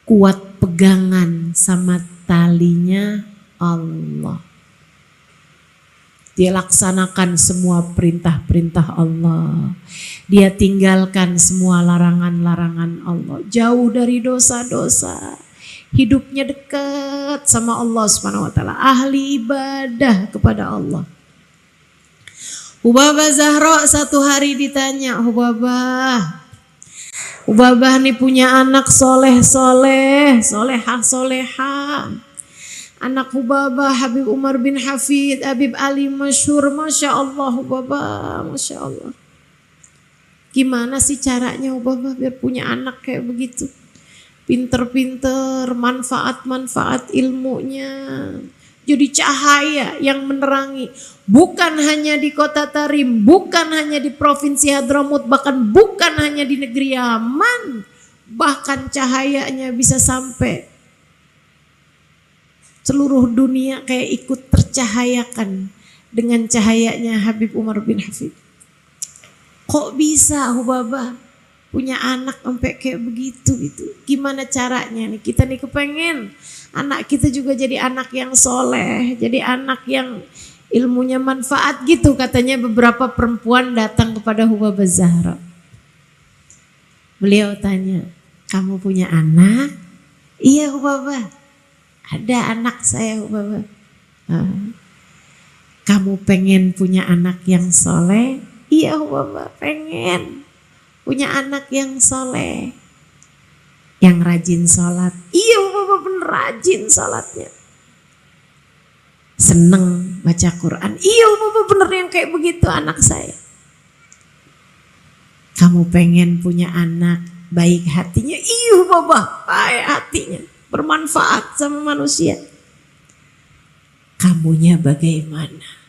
kuat pegangan sama talinya Allah. Dia laksanakan semua perintah-perintah Allah. Dia tinggalkan semua larangan-larangan Allah. Jauh dari dosa-dosa. Hidupnya dekat sama Allah Subhanahu wa taala. Ahli ibadah kepada Allah. Hubabah Zahra satu hari ditanya, Hubabah nih punya anak soleh-soleh, solehah. Anak Hubabah Habib Umar bin Hafid, Habib Ali masyhur, Masya Allah Hubabah, Masya Allah. Gimana sih caranya Hubabah biar punya anak kayak begitu? Pinter-pinter, manfaat-manfaat ilmunya. Jadi cahaya yang menerangi. Bukan hanya di kota Tarim, bukan hanya di provinsi Hadramut, bahkan bukan hanya di negeri Yaman. Bahkan cahayanya bisa sampai seluruh dunia kayak ikut tercahayakan dengan cahayanya Habib Umar bin Hafid. Kok bisa Hubabah punya anak sampai kayak begitu gitu? Gimana caranya nih? Kita nih kepengen anak kita juga jadi anak yang soleh, jadi anak yang ilmunya manfaat gitu. Katanya beberapa perempuan datang kepada Hubabah Zahra. Beliau tanya, kamu punya anak? Iya Hubabah. Ada anak saya Hubabah. Kamu pengen punya anak yang soleh? Iya Hubabah, pengen punya anak yang soleh, yang rajin sholat. Iya Hubabah, bener rajin sholatnya. Seneng baca Quran. Iya Hubabah, bener yang kayak begitu anak saya. Kamu pengen punya anak baik hatinya? Iya Hubabah, baik hatinya, bermanfaat sama manusia. Kamunya bagaimana?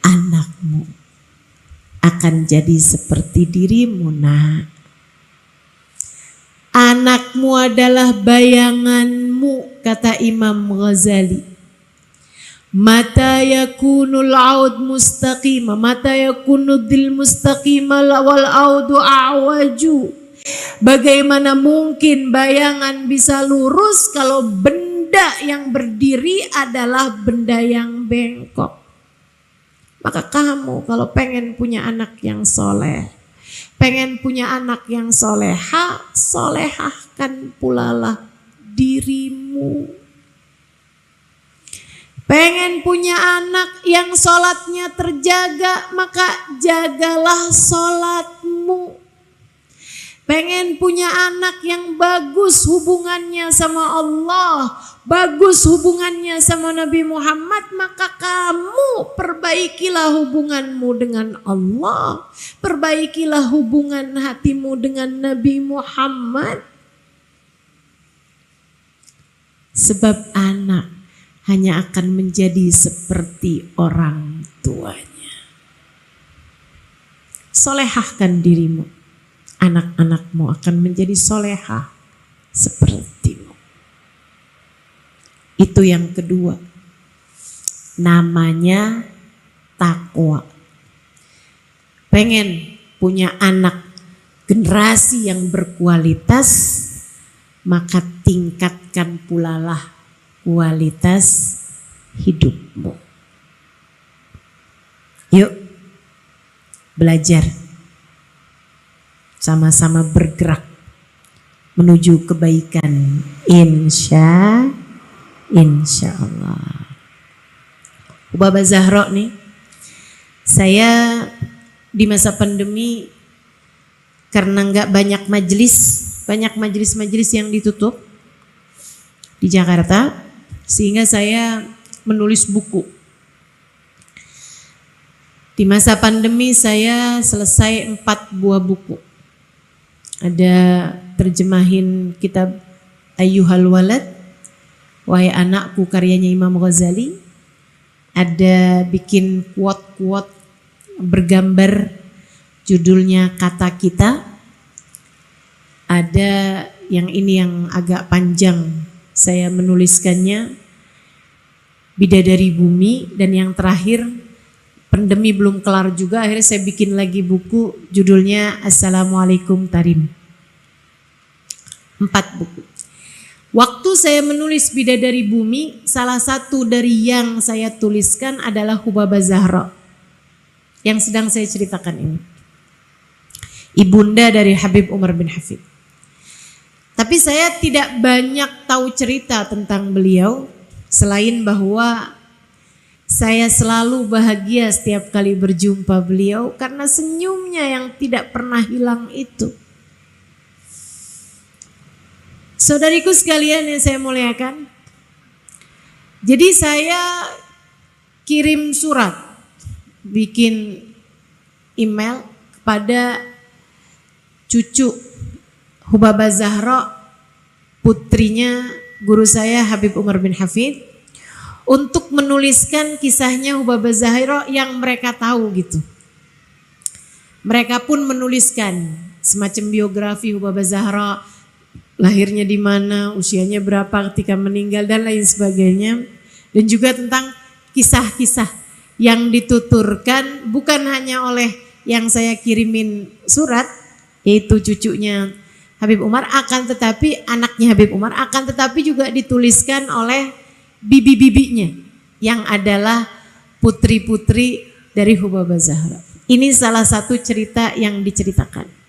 Anakmu akan jadi seperti dirimu, nak. Anakmu adalah bayanganmu, kata Imam Ghazali. Mata yakunul aud mustaqima, mata yakunudil mustaqima wal audu a'waju. Bagaimana mungkin bayangan bisa lurus kalau benda yang berdiri adalah benda yang bengkok? Maka kamu kalau pengen punya anak yang soleh, pengen punya anak yang soleha, solehahkan pula lah dirimu. Pengen punya anak yang sholatnya terjaga, maka jagalah sholatmu. Pengen punya anak yang bagus hubungannya sama Allah, bagus hubungannya sama Nabi Muhammad, maka kamu perbaikilah hubunganmu dengan Allah, perbaikilah hubungan hatimu dengan Nabi Muhammad. Sebab anak hanya akan menjadi seperti orang tuanya. Solehahkan dirimu, anak-anakmu akan menjadi solehah sepertimu. Itu yang kedua, namanya takwa. Pengen punya anak generasi yang berkualitas, maka tingkatkan pula lah kualitas hidupmu. Yuk belajar, sama-sama bergerak menuju kebaikan, insya Allah. Ubaba Zahra nih, saya di masa pandemi karena nggak banyak majelis yang ditutup di Jakarta, sehingga saya menulis buku. Di masa pandemi saya selesai 4 buah buku. Ada terjemahin kitab Ayyuhal Walad, Wahai Anakku, karyanya Imam Ghazali. Ada bikin quote-quote bergambar, judulnya Kata Kita. Ada yang ini yang agak panjang, saya menuliskannya, Bidadari Bumi. Dan yang terakhir, pandemi belum kelar juga, akhirnya saya bikin lagi buku judulnya Assalamualaikum Tarim. 4 buku. Waktu saya menulis Bidadari Bumi, salah satu dari yang saya tuliskan adalah Hubaba Zahra yang sedang saya ceritakan ini, ibunda dari Habib Umar bin Hafid. Tapi saya tidak banyak tahu cerita tentang beliau, selain bahwa saya selalu bahagia setiap kali berjumpa beliau karena senyumnya yang tidak pernah hilang itu. Saudariku sekalian yang saya muliakan, jadi saya kirim surat, bikin email kepada cucu Hubaba Zahra, putrinya guru saya Habib Umar bin Hafid, untuk menuliskan kisahnya Hubaba Zahra yang mereka tahu gitu. Mereka pun menuliskan semacam biografi Hubaba Zahra, lahirnya di mana, usianya berapa ketika meninggal dan lain sebagainya. Dan juga tentang kisah-kisah yang dituturkan bukan hanya oleh yang saya kirimin surat, yaitu cucunya Habib Umar, akan tetapi anaknya Habib Umar, akan tetapi juga dituliskan oleh bibi-bibinya yang adalah putri-putri dari Hubaba Zahra. Ini salah satu cerita yang diceritakan.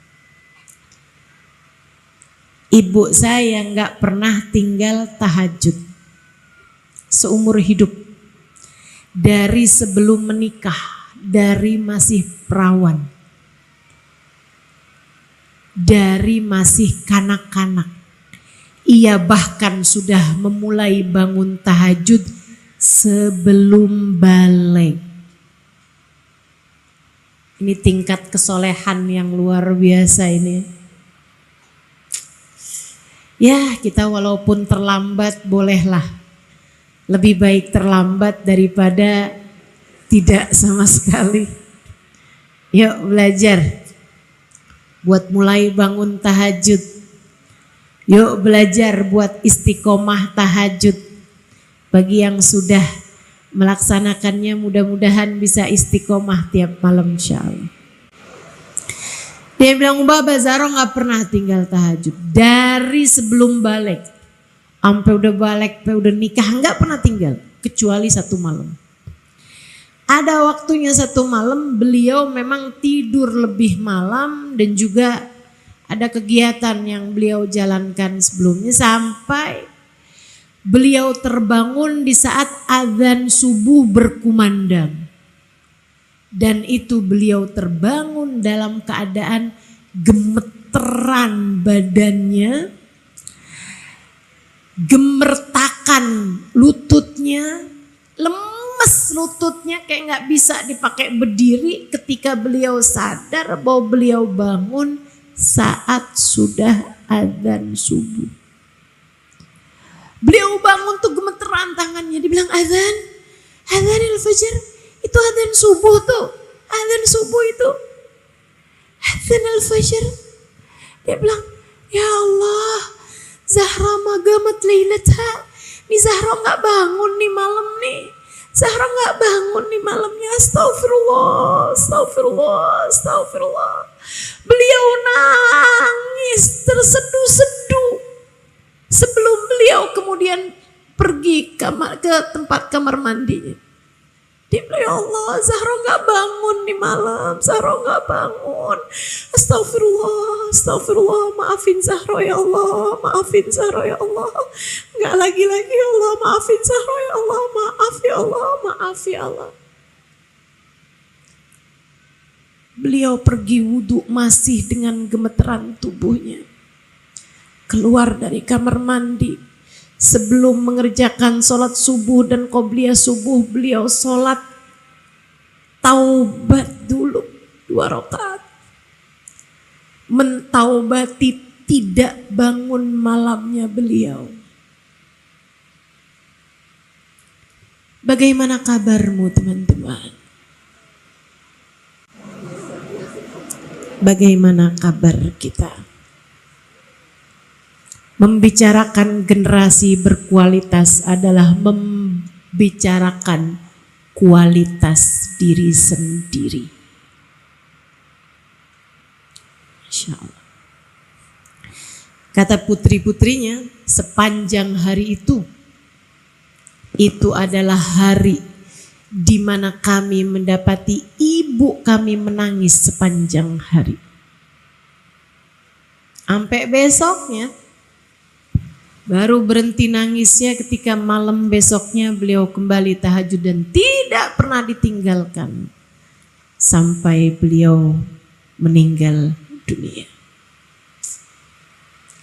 Ibu saya nggak pernah tinggal tahajud seumur hidup, dari sebelum menikah, dari masih perawan, dari masih kanak-kanak. Ia bahkan sudah memulai bangun tahajud sebelum balik. Ini tingkat kesolehan yang luar biasa ini. Ya, kita walaupun terlambat bolehlah. Lebih baik terlambat daripada tidak sama sekali. Yuk belajar buat mulai bangun tahajud. Yuk belajar buat istiqomah tahajud. Bagi yang sudah melaksanakannya, mudah-mudahan bisa istiqomah tiap malam insyaallah. Dia bilang Hubaba Zahra gak pernah tinggal tahajud. Dari sebelum balik, sampai udah balik, sampai udah nikah, gak pernah tinggal. Kecuali 1 malam. Ada waktunya 1 malam beliau memang tidur lebih malam. Dan juga ada kegiatan yang beliau jalankan sebelumnya. Sampai Beliau terbangun di saat azan subuh berkumandang. Dan itu beliau terbangun dalam keadaan gemeteran badannya, gemertakan lututnya, lemes lututnya kayak nggak bisa dipakai berdiri ketika beliau sadar bahwa beliau bangun saat sudah azan subuh. Beliau bangun tuh gemeteran tangannya, dibilang azan al-fajr, itu azan subuh tuh, azan subuh itu, azan al-fajr. Dia bilang, ya Allah, Zahra magamat lailatha, nih Zahra nggak bangun nih malam nih, Zahra nggak bangun nih malamnya, astagfirullah, astagfirullah, astagfirullah. Beliau nangis terseduh-seduh sebelum beliau kemudian pergi ke tempat kamar mandinya. Dia bilang, ya Allah, Zahra nggak bangun nih malam, Zahra nggak bangun. Astagfirullah, astagfirullah, maafin Zahra ya Allah, maafin Zahra ya Allah. Nggak lagi-lagi ya Allah, maafin Zahra ya Allah, maaf ya Allah, maaf ya Allah. Beliau pergi wudhu masih dengan gemeteran tubuhnya. Keluar dari kamar mandi. Sebelum mengerjakan sholat subuh dan qobliyah subuh, beliau sholat taubat dulu 2 rakaat. Mentaubati tidak bangun malamnya beliau. Bagaimana kabarmu teman-teman? Bagaimana kabar kita? Membicarakan generasi berkualitas adalah membicarakan kualitas diri sendiri. Insya Allah. Kata putri-putrinya, sepanjang hari itu adalah hari di mana kami mendapati ibu kami menangis sepanjang hari. Sampai besoknya baru berhenti nangisnya ketika malam besoknya beliau kembali tahajud dan tidak pernah ditinggalkan sampai beliau meninggal dunia.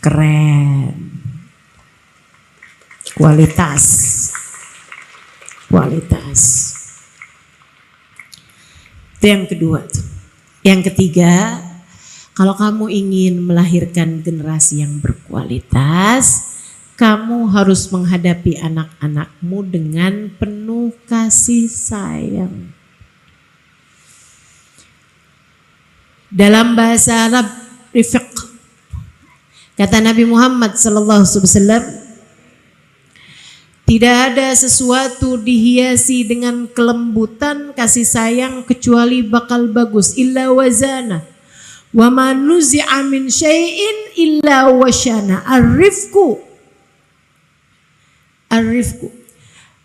Keren. Kualitas. Itu yang kedua. Yang ketiga, kalau kamu ingin melahirkan generasi yang berkualitas, kamu harus menghadapi anak-anakmu dengan penuh kasih sayang. Dalam bahasa Arab, rifq, kata Nabi Muhammad SAW, tidak ada sesuatu dihiasi dengan kelembutan kasih sayang kecuali bakal bagus. Illa wazana, wa ma nuzi'a min syai'in illa washana. Ar-rifqu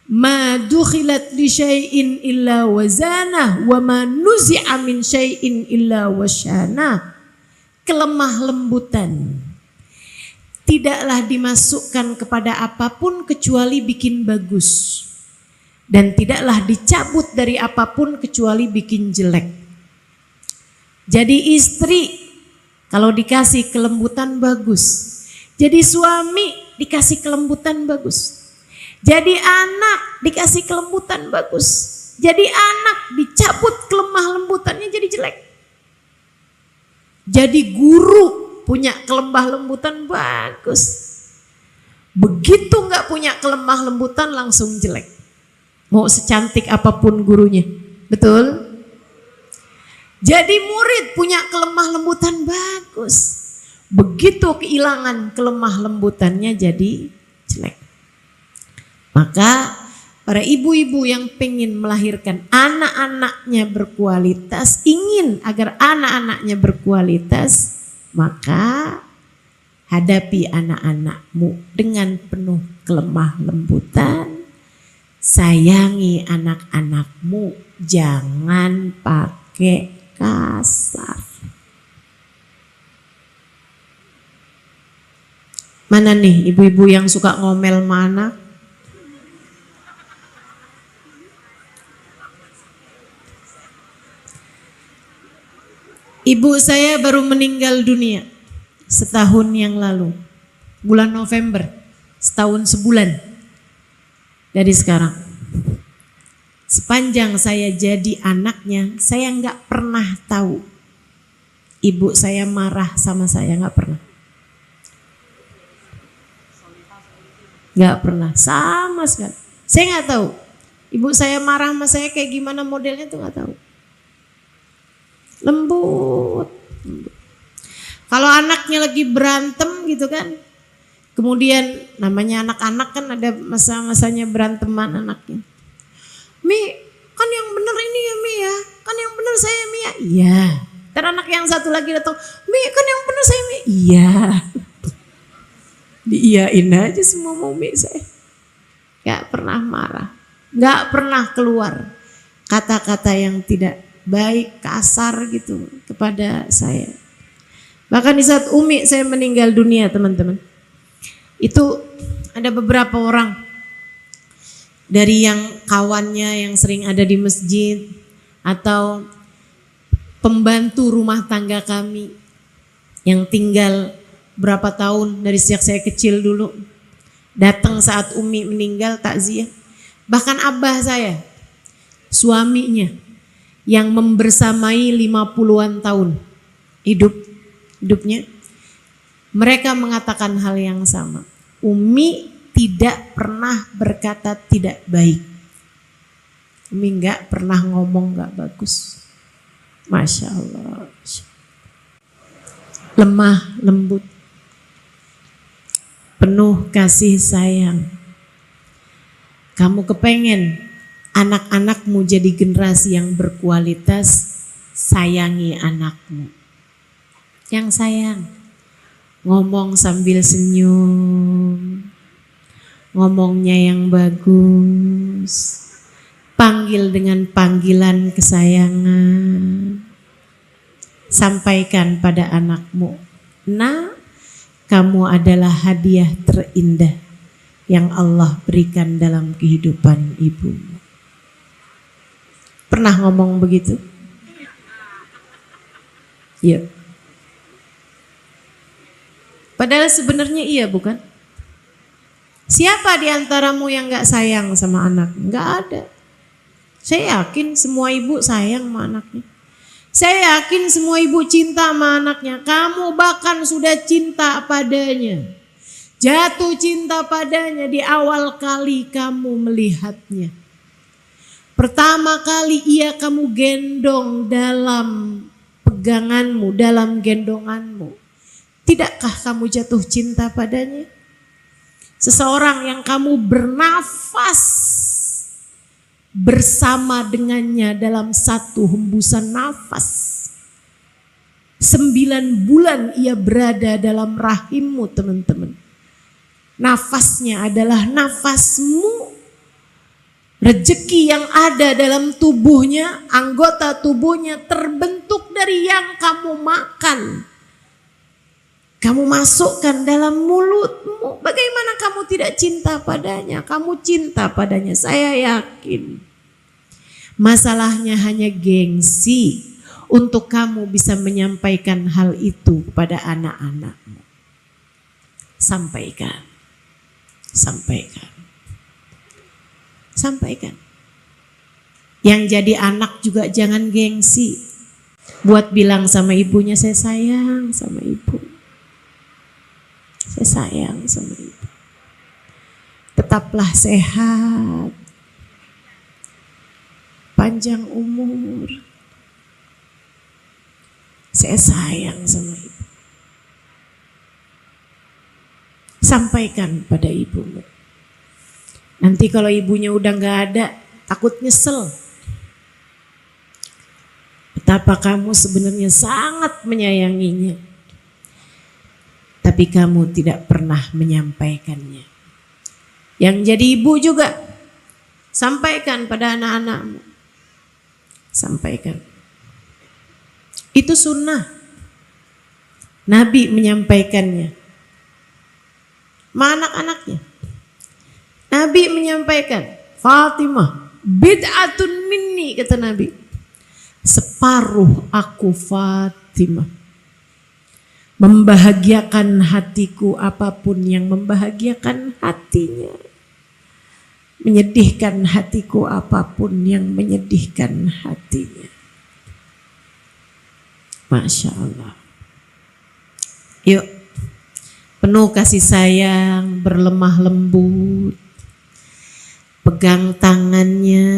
ma dukhilat li syai'in illa wazana wa ma nuzi'a min syai'in illa washana. Kelemah lembutan tidaklah dimasukkan kepada apapun kecuali bikin bagus, dan tidaklah dicabut dari apapun kecuali bikin jelek. Jadi istri kalau dikasih kelembutan bagus, jadi suami dikasih kelembutan bagus, jadi anak dikasih kelembutan bagus, jadi anak dicabut kelemah lembutannya jadi jelek. Jadi guru punya kelemah lembutan bagus, begitu nggak punya kelemah lembutan langsung jelek. Mau secantik apapun gurunya, betul? Jadi murid punya kelemah lembutan bagus, begitu kehilangan kelemah lembutannya jadi jelek. Maka para ibu-ibu yang pengen melahirkan anak-anaknya berkualitas, ingin agar anak-anaknya berkualitas, maka hadapi anak-anakmu dengan penuh kelemah lembutan. Sayangi anak-anakmu, jangan pakai kasar. Mana nih ibu-ibu yang suka ngomel sama anak? Ibu saya baru meninggal dunia setahun yang lalu, bulan November, setahun sebulan dari sekarang. Sepanjang saya jadi anaknya, saya nggak pernah tahu ibu saya marah sama saya, nggak pernah. Nggak pernah, sama sekali. Saya nggak tahu ibu saya marah sama saya kayak gimana modelnya tuh, nggak tahu. Lembut. Kalau anaknya lagi berantem gitu kan, kemudian namanya anak-anak kan ada masa-masanya beranteman anaknya. Mi, kan yang bener ini ya Mi ya, kan yang bener saya Mi ya. Iya. Dan anak yang satu lagi datang, Mi kan yang bener saya Mi. Iya. Diiyain aja semua mau Mi saya. Gak pernah marah, gak pernah keluar kata-kata yang tidak baik, kasar gitu kepada saya. Bahkan di saat Umi saya meninggal dunia teman-teman, itu ada beberapa orang dari yang kawannya yang sering ada di masjid atau pembantu rumah tangga kami yang tinggal berapa tahun dari sejak saya kecil dulu, datang saat Umi meninggal takziah. Bahkan abah saya, suaminya yang membersamai 50-an tahun hidupnya, mereka mengatakan hal yang sama. Umi tidak pernah berkata tidak baik. Umi nggak pernah ngomong nggak bagus. Masya Allah. Lemah, lembut, penuh kasih sayang. Kamu kepengen anak-anakmu jadi generasi yang berkualitas, sayangi anakmu. Yang sayang, ngomong sambil senyum, ngomongnya yang bagus, panggil dengan panggilan kesayangan, sampaikan pada anakmu, nah kamu adalah hadiah terindah yang Allah berikan dalam kehidupan ibumu. Pernah ngomong begitu? Iya. Padahal sebenarnya iya bukan? Siapa di antaramu yang gak sayang sama anak? Gak ada. Saya yakin semua ibu sayang sama anaknya. Saya yakin semua ibu cinta sama anaknya. Kamu bahkan sudah cinta padanya. Jatuh cinta padanya di awal kali kamu melihatnya. Pertama kali ia kamu gendong dalam peganganmu, dalam gendonganmu. Tidakkah kamu jatuh cinta padanya? Seseorang yang kamu bernafas bersama dengannya dalam satu hembusan nafas. 9 bulan ia berada dalam rahimmu teman-teman. Nafasnya adalah nafasmu. Rezeki yang ada dalam tubuhnya, anggota tubuhnya terbentuk dari yang kamu makan. Kamu masukkan dalam mulutmu. Bagaimana kamu tidak cinta padanya? Kamu cinta padanya, saya yakin. Masalahnya hanya gengsi untuk kamu bisa menyampaikan hal itu kepada anak-anakmu. Sampaikan. Sampaikan. Sampaikan. Yang jadi anak juga jangan gengsi. Buat bilang sama ibunya, saya sayang sama ibu. Saya sayang sama ibu. Tetaplah sehat. Panjang umur. Saya sayang sama ibu. Sampaikan pada ibumu. Nanti kalau ibunya udah gak ada, takut nyesel. Betapa kamu sebenarnya sangat menyayanginya. Tapi kamu tidak pernah menyampaikannya. Yang jadi ibu juga, sampaikan pada anak-anakmu. Sampaikan. Itu sunnah. Nabi menyampaikannya. Ma anak-anaknya. Nabi menyampaikan, Fatimah, bid'atun minni, kata Nabi. Separuh aku Fatimah. khatimah. Membahagiakan hatiku apapun yang membahagiakan hatinya. Menyedihkan hatiku apapun yang menyedihkan hatinya. Masya Allah. Yuk, penuh kasih sayang, berlemah lembut. Pegang tangannya,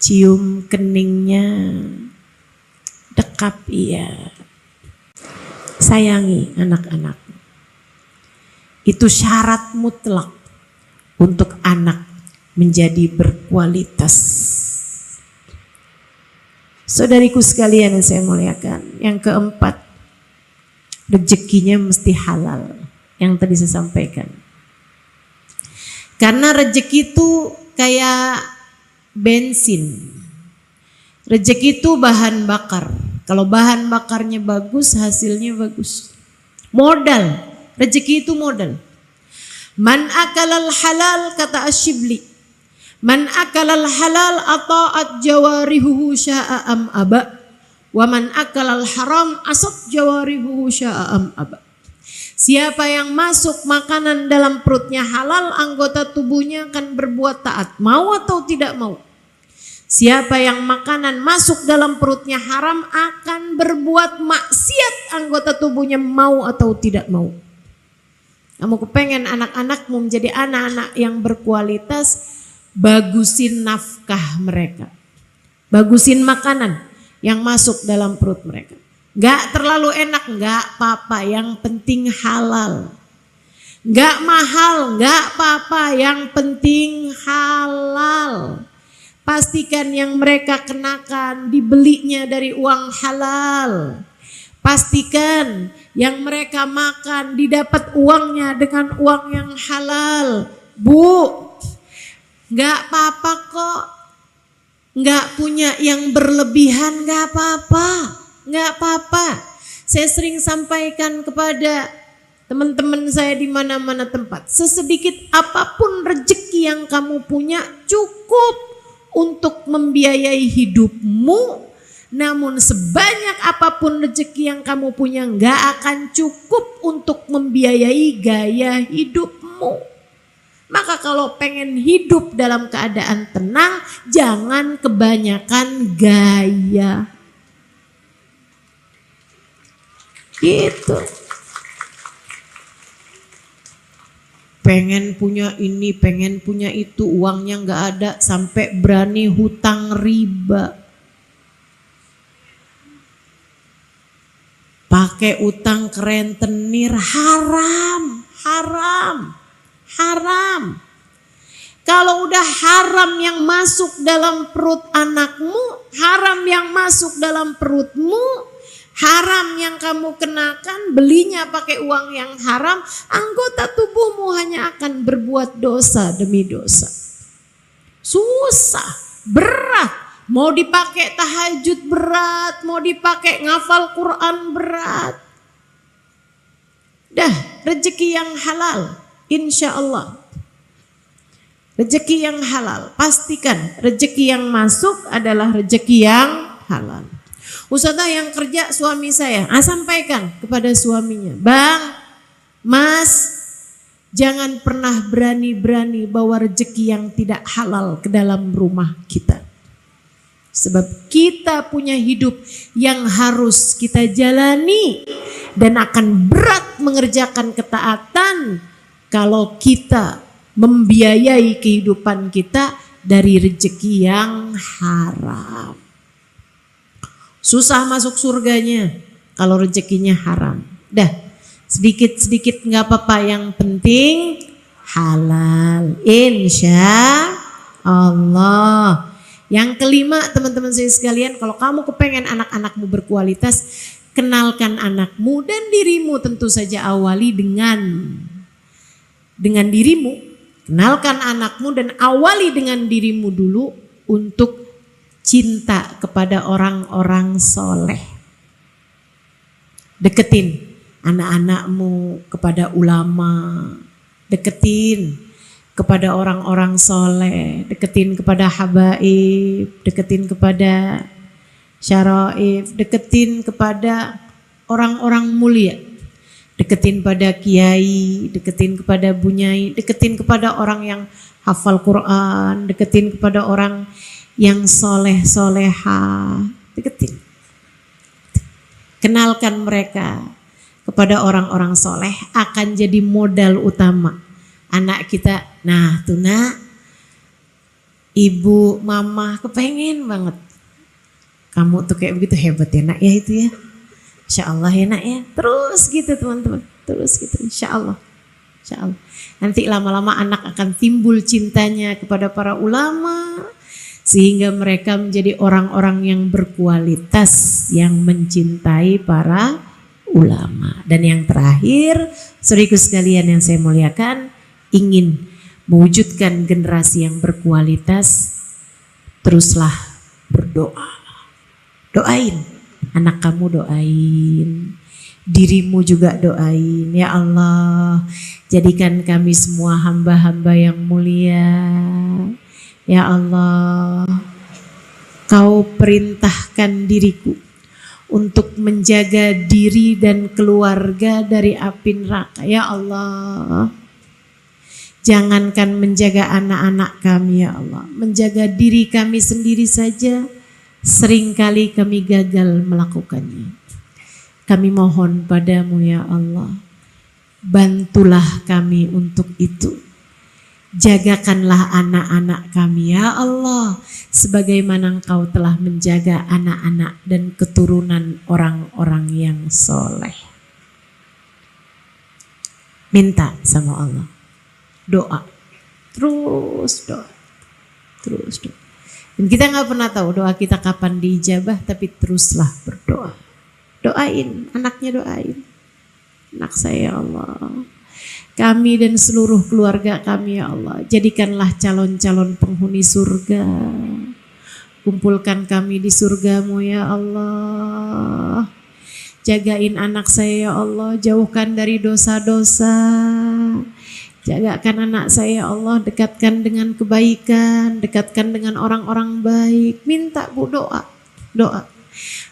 cium keningnya, dekap ia. Sayangi anak-anak. Itu syarat mutlak untuk anak menjadi berkualitas. Saudariku sekalian yang saya muliakan, yang keempat, rezekinya mesti halal. Yang tadi saya sampaikan. Karena rezeki itu kayak bensin. Rezeki itu bahan bakar. Kalau bahan bakarnya bagus, hasilnya bagus. Modal. Rezeki itu modal. Man akalal halal, kata Asyibli. Man akalal halal ata'at jawarihuhu sya'am aba. Wa man akalal haram asat jawarihuhu sya'am aba. Siapa yang masuk makanan dalam perutnya halal, anggota tubuhnya akan berbuat taat. Mau atau tidak mau. Siapa yang makanan masuk dalam perutnya haram akan berbuat maksiat, anggota tubuhnya mau atau tidak mau. Kamu kepengen anak-anakmu menjadi anak-anak yang berkualitas, bagusin nafkah mereka. Bagusin makanan yang masuk dalam perut mereka. Gak terlalu enak, gak apa-apa, yang penting halal. Gak mahal, gak apa-apa, yang penting halal. Pastikan yang mereka kenakan dibelinya dari uang halal. Pastikan yang mereka makan didapat uangnya dengan uang yang halal. Bu, gak apa-apa kok. Gak punya yang berlebihan, gak apa-apa. Gak apa-apa. Saya sering sampaikan kepada teman-teman saya di mana-mana tempat. Sesedikit apapun rezeki yang kamu punya cukup untuk membiayai hidupmu. Namun sebanyak apapun rezeki yang kamu punya gak akan cukup untuk membiayai gaya hidupmu. Maka kalau pengen hidup dalam keadaan tenang, jangan kebanyakan gaya. Gitu. Pengen punya ini, pengen punya itu, uangnya nggak ada, sampai berani hutang riba. Pakai utang ke rentenir, haram, haram, haram. Kalau udah haram yang masuk dalam perut anakmu, haram yang masuk dalam perutmu, haram yang kamu kenakan, belinya pakai uang yang haram, anggota tubuhmu hanya akan berbuat dosa demi dosa. Susah, berat. Mau dipakai tahajud berat, mau dipakai ngafal Quran berat. Dah, rezeki yang halal, insya Allah. Rezeki yang halal, pastikan rezeki yang masuk adalah rezeki yang halal. Ustazah yang kerja suami saya, sampaikan kepada suaminya, Bang, Mas, jangan pernah berani-berani bawa rezeki yang tidak halal ke dalam rumah kita. Sebab kita punya hidup yang harus kita jalani dan akan berat mengerjakan ketaatan kalau kita membiayai kehidupan kita dari rezeki yang haram. Susah masuk surganya kalau rezekinya haram. Dah, sedikit-sedikit nggak apa-apa, yang penting halal. Insya Allah. Yang kelima, teman-teman saya sekalian, kalau kamu kepengen anak-anakmu berkualitas, kenalkan anakmu dan dirimu, tentu saja awali dengan dirimu. Kenalkan anakmu dan awali dengan dirimu dulu untuk cinta kepada orang-orang soleh. Deketin anak-anakmu kepada ulama, deketin kepada orang-orang soleh, deketin kepada habaib, deketin kepada syaraif, deketin kepada orang-orang mulia, deketin pada kiai, deketin kepada bunyai, deketin kepada orang yang hafal Quran, deketin kepada orang yang soleh-soleha, deketin. Kenalkan mereka kepada orang-orang soleh, akan jadi modal utama anak kita. Nah tuh nak, ibu, mama kepengen banget kamu tuh kayak begitu, hebat ya nak ya itu ya. Insya Allah ya nak ya. Terus gitu teman-teman, terus gitu insya Allah. Insya Allah. Nanti lama-lama anak akan timbul cintanya kepada para ulama, sehingga mereka menjadi orang-orang yang berkualitas, yang mencintai para ulama. Dan yang terakhir, saudaraku sekalian yang saya muliakan, ingin mewujudkan generasi yang berkualitas, teruslah berdoa. Doain anak kamu, doain dirimu juga, doain. Ya Allah, jadikan kami semua hamba-hamba yang mulia. Ya Allah, Kau perintahkan diriku untuk menjaga diri dan keluarga dari api neraka. Ya Allah, jangankan menjaga anak-anak kami ya Allah, menjaga diri kami sendiri saja seringkali kami gagal melakukannya. Kami mohon padamu ya Allah, bantulah kami untuk itu. Jagakanlah anak-anak kami ya Allah, sebagaimana Engkau telah menjaga anak-anak dan keturunan orang-orang yang soleh. Minta sama Allah, doa, terus doa, terus doa. Dan kita nggak pernah tahu doa kita kapan diijabah, tapi teruslah berdoa. Doain, anaknya doain. Anak saya ya Allah, kami dan seluruh keluarga kami ya Allah, jadikanlah calon-calon penghuni surga. Kumpulkan kami di surgamu ya Allah. Jagain anak saya ya Allah, jauhkan dari dosa-dosa. Jagakan anak saya ya Allah, dekatkan dengan kebaikan, dekatkan dengan orang-orang baik. Minta Bu, doa, doa.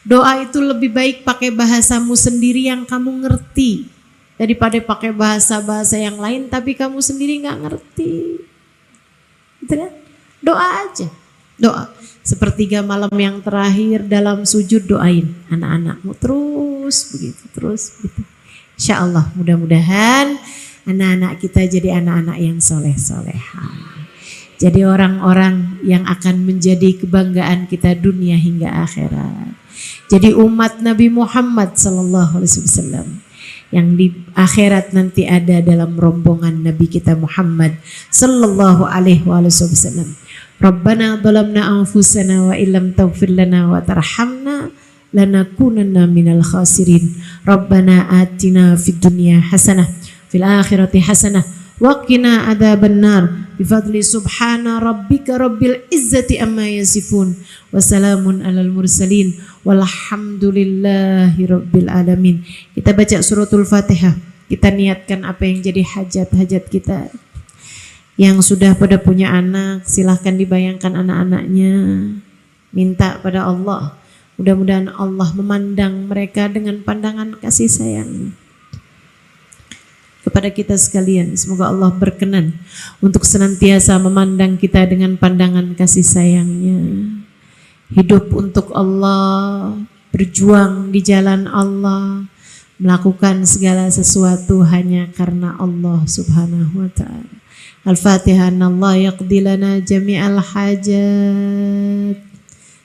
Doa itu lebih baik pakai bahasamu sendiri yang kamu ngerti, daripada pakai bahasa-bahasa yang lain tapi kamu sendiri gak ngerti. Gitu kan? Doa aja, doa. Sepertiga malam yang terakhir dalam sujud, doain anak-anakmu terus begitu, terus begitu. Insya Allah mudah-mudahan anak-anak kita jadi anak-anak yang soleh-soleha. Jadi orang-orang yang akan menjadi kebanggaan kita dunia hingga akhirat. Jadi umat Nabi Muhammad SAW yang di akhirat nanti ada dalam rombongan Nabi kita Muhammad sallallahu alaihi wasallam. Rabbana dhalamna anfusana wa illam taghfir lana wa tarhamna lanakunanna minal khasirin. Rabbana atina fid dunya hasanah fil akhirati hasanah wa qina adzabannar bifadli subhana rabbika rabbil izzati amma yasifun wa salamun alal mursalin walhamdulillahi rabbil alamin. Kita baca suratul Fatihah, kita niatkan apa yang jadi hajat-hajat kita. Yang sudah pada punya anak, silahkan dibayangkan anak-anaknya, minta pada Allah, mudah-mudahan Allah memandang mereka dengan pandangan kasih sayang. Kepada kita sekalian, semoga Allah berkenan untuk senantiasa memandang kita dengan pandangan kasih sayangnya. Hidup untuk Allah, berjuang di jalan Allah, melakukan segala sesuatu hanya karena Allah subhanahu wa ta'ala. Al-Fatihah. Allah yaqdi lana jami'al hajat.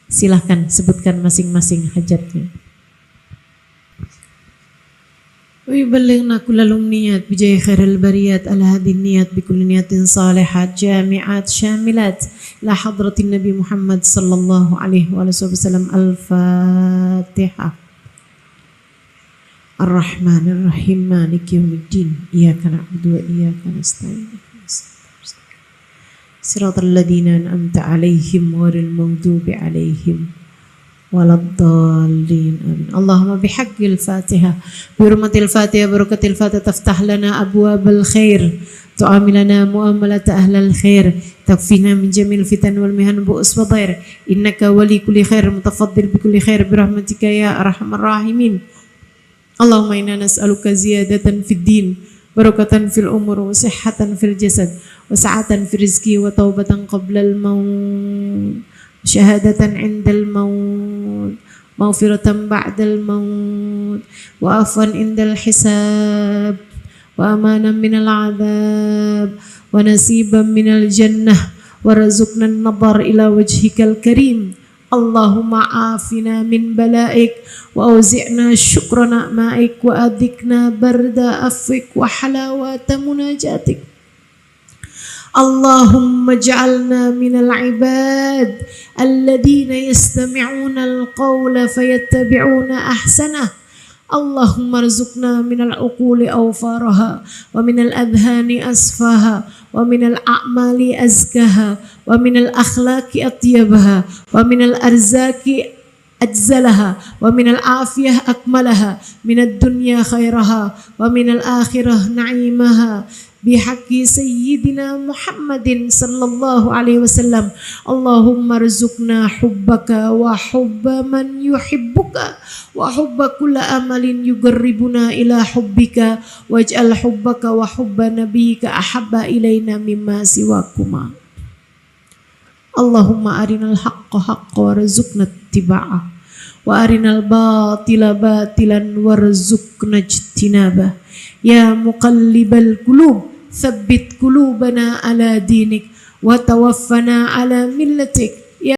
Silahkan sebutkan masing-masing hajatnya. ويبلغنا كل الأمنيات بجاه خير البريات على هذه النيات بكل نية صالحات جامعات شاملات إلى حضرة النبي محمد صلى الله عليه وسلم. الفاتحة. الرحمن الرحيم مالك يوم الدين إياك نعبد وإياك نستعين صراط الذين أنعمت عليهم غير المغضوب عليهم ولا الضالين آمين. اللهم بحق الفاتحة بحرمة الفاتحة بركة الفاتحة تفتح لنا أبواب الخير تعاملنا معاملة أهل الخير تكفينا من جميع الفتن والمهن بؤس وضير إنك ولي كل خير متفضل بكل خير برحمتك يا أرحم الراحمين اللهم إنا نسألك زيادة في الدين بركة في الأمور وصحة في الجسد وسعة في الرزق وتوبة قبل الموت شهادة عند الموت مغفرة بعد الموت وعفوا عند الحساب وأمانا من العذاب ونسيبا من الجنة ورزقنا النظر إلى وجهك الكريم اللهم عافنا من بلائك وأوزعنا شكر نعمائك وأذقنا برد عفوك وحلاوة مناجاتك اللهم اجعلنا من العباد الذين يستمعون القول فيتبعون أحسنه اللهم ارزقنا من العقول أوفارها ومن الأذهان أصفاها ومن الأعمال أزكاها ومن الأخلاق أطيبها ومن الأرزاق أجزلها ومن العافية أكملها من الدنيا خيرها ومن الآخرة نعيمها بحق سيدنا محمد صلى الله عليه وسلم اللهم ارزقنا حبك وحب من يحبك وحب كل أمل يقربنا إلى حبك واجعل حبك وحب نبيك أحب إلينا مما سواكما اللهم أرنا الحق حقا وارزقنا اتباعه وأرنا الباطل باطلا وارزقنا اجتنابه يا مقلب القلوب ثبت قلوبنا على دينك وتوفنا على ملتك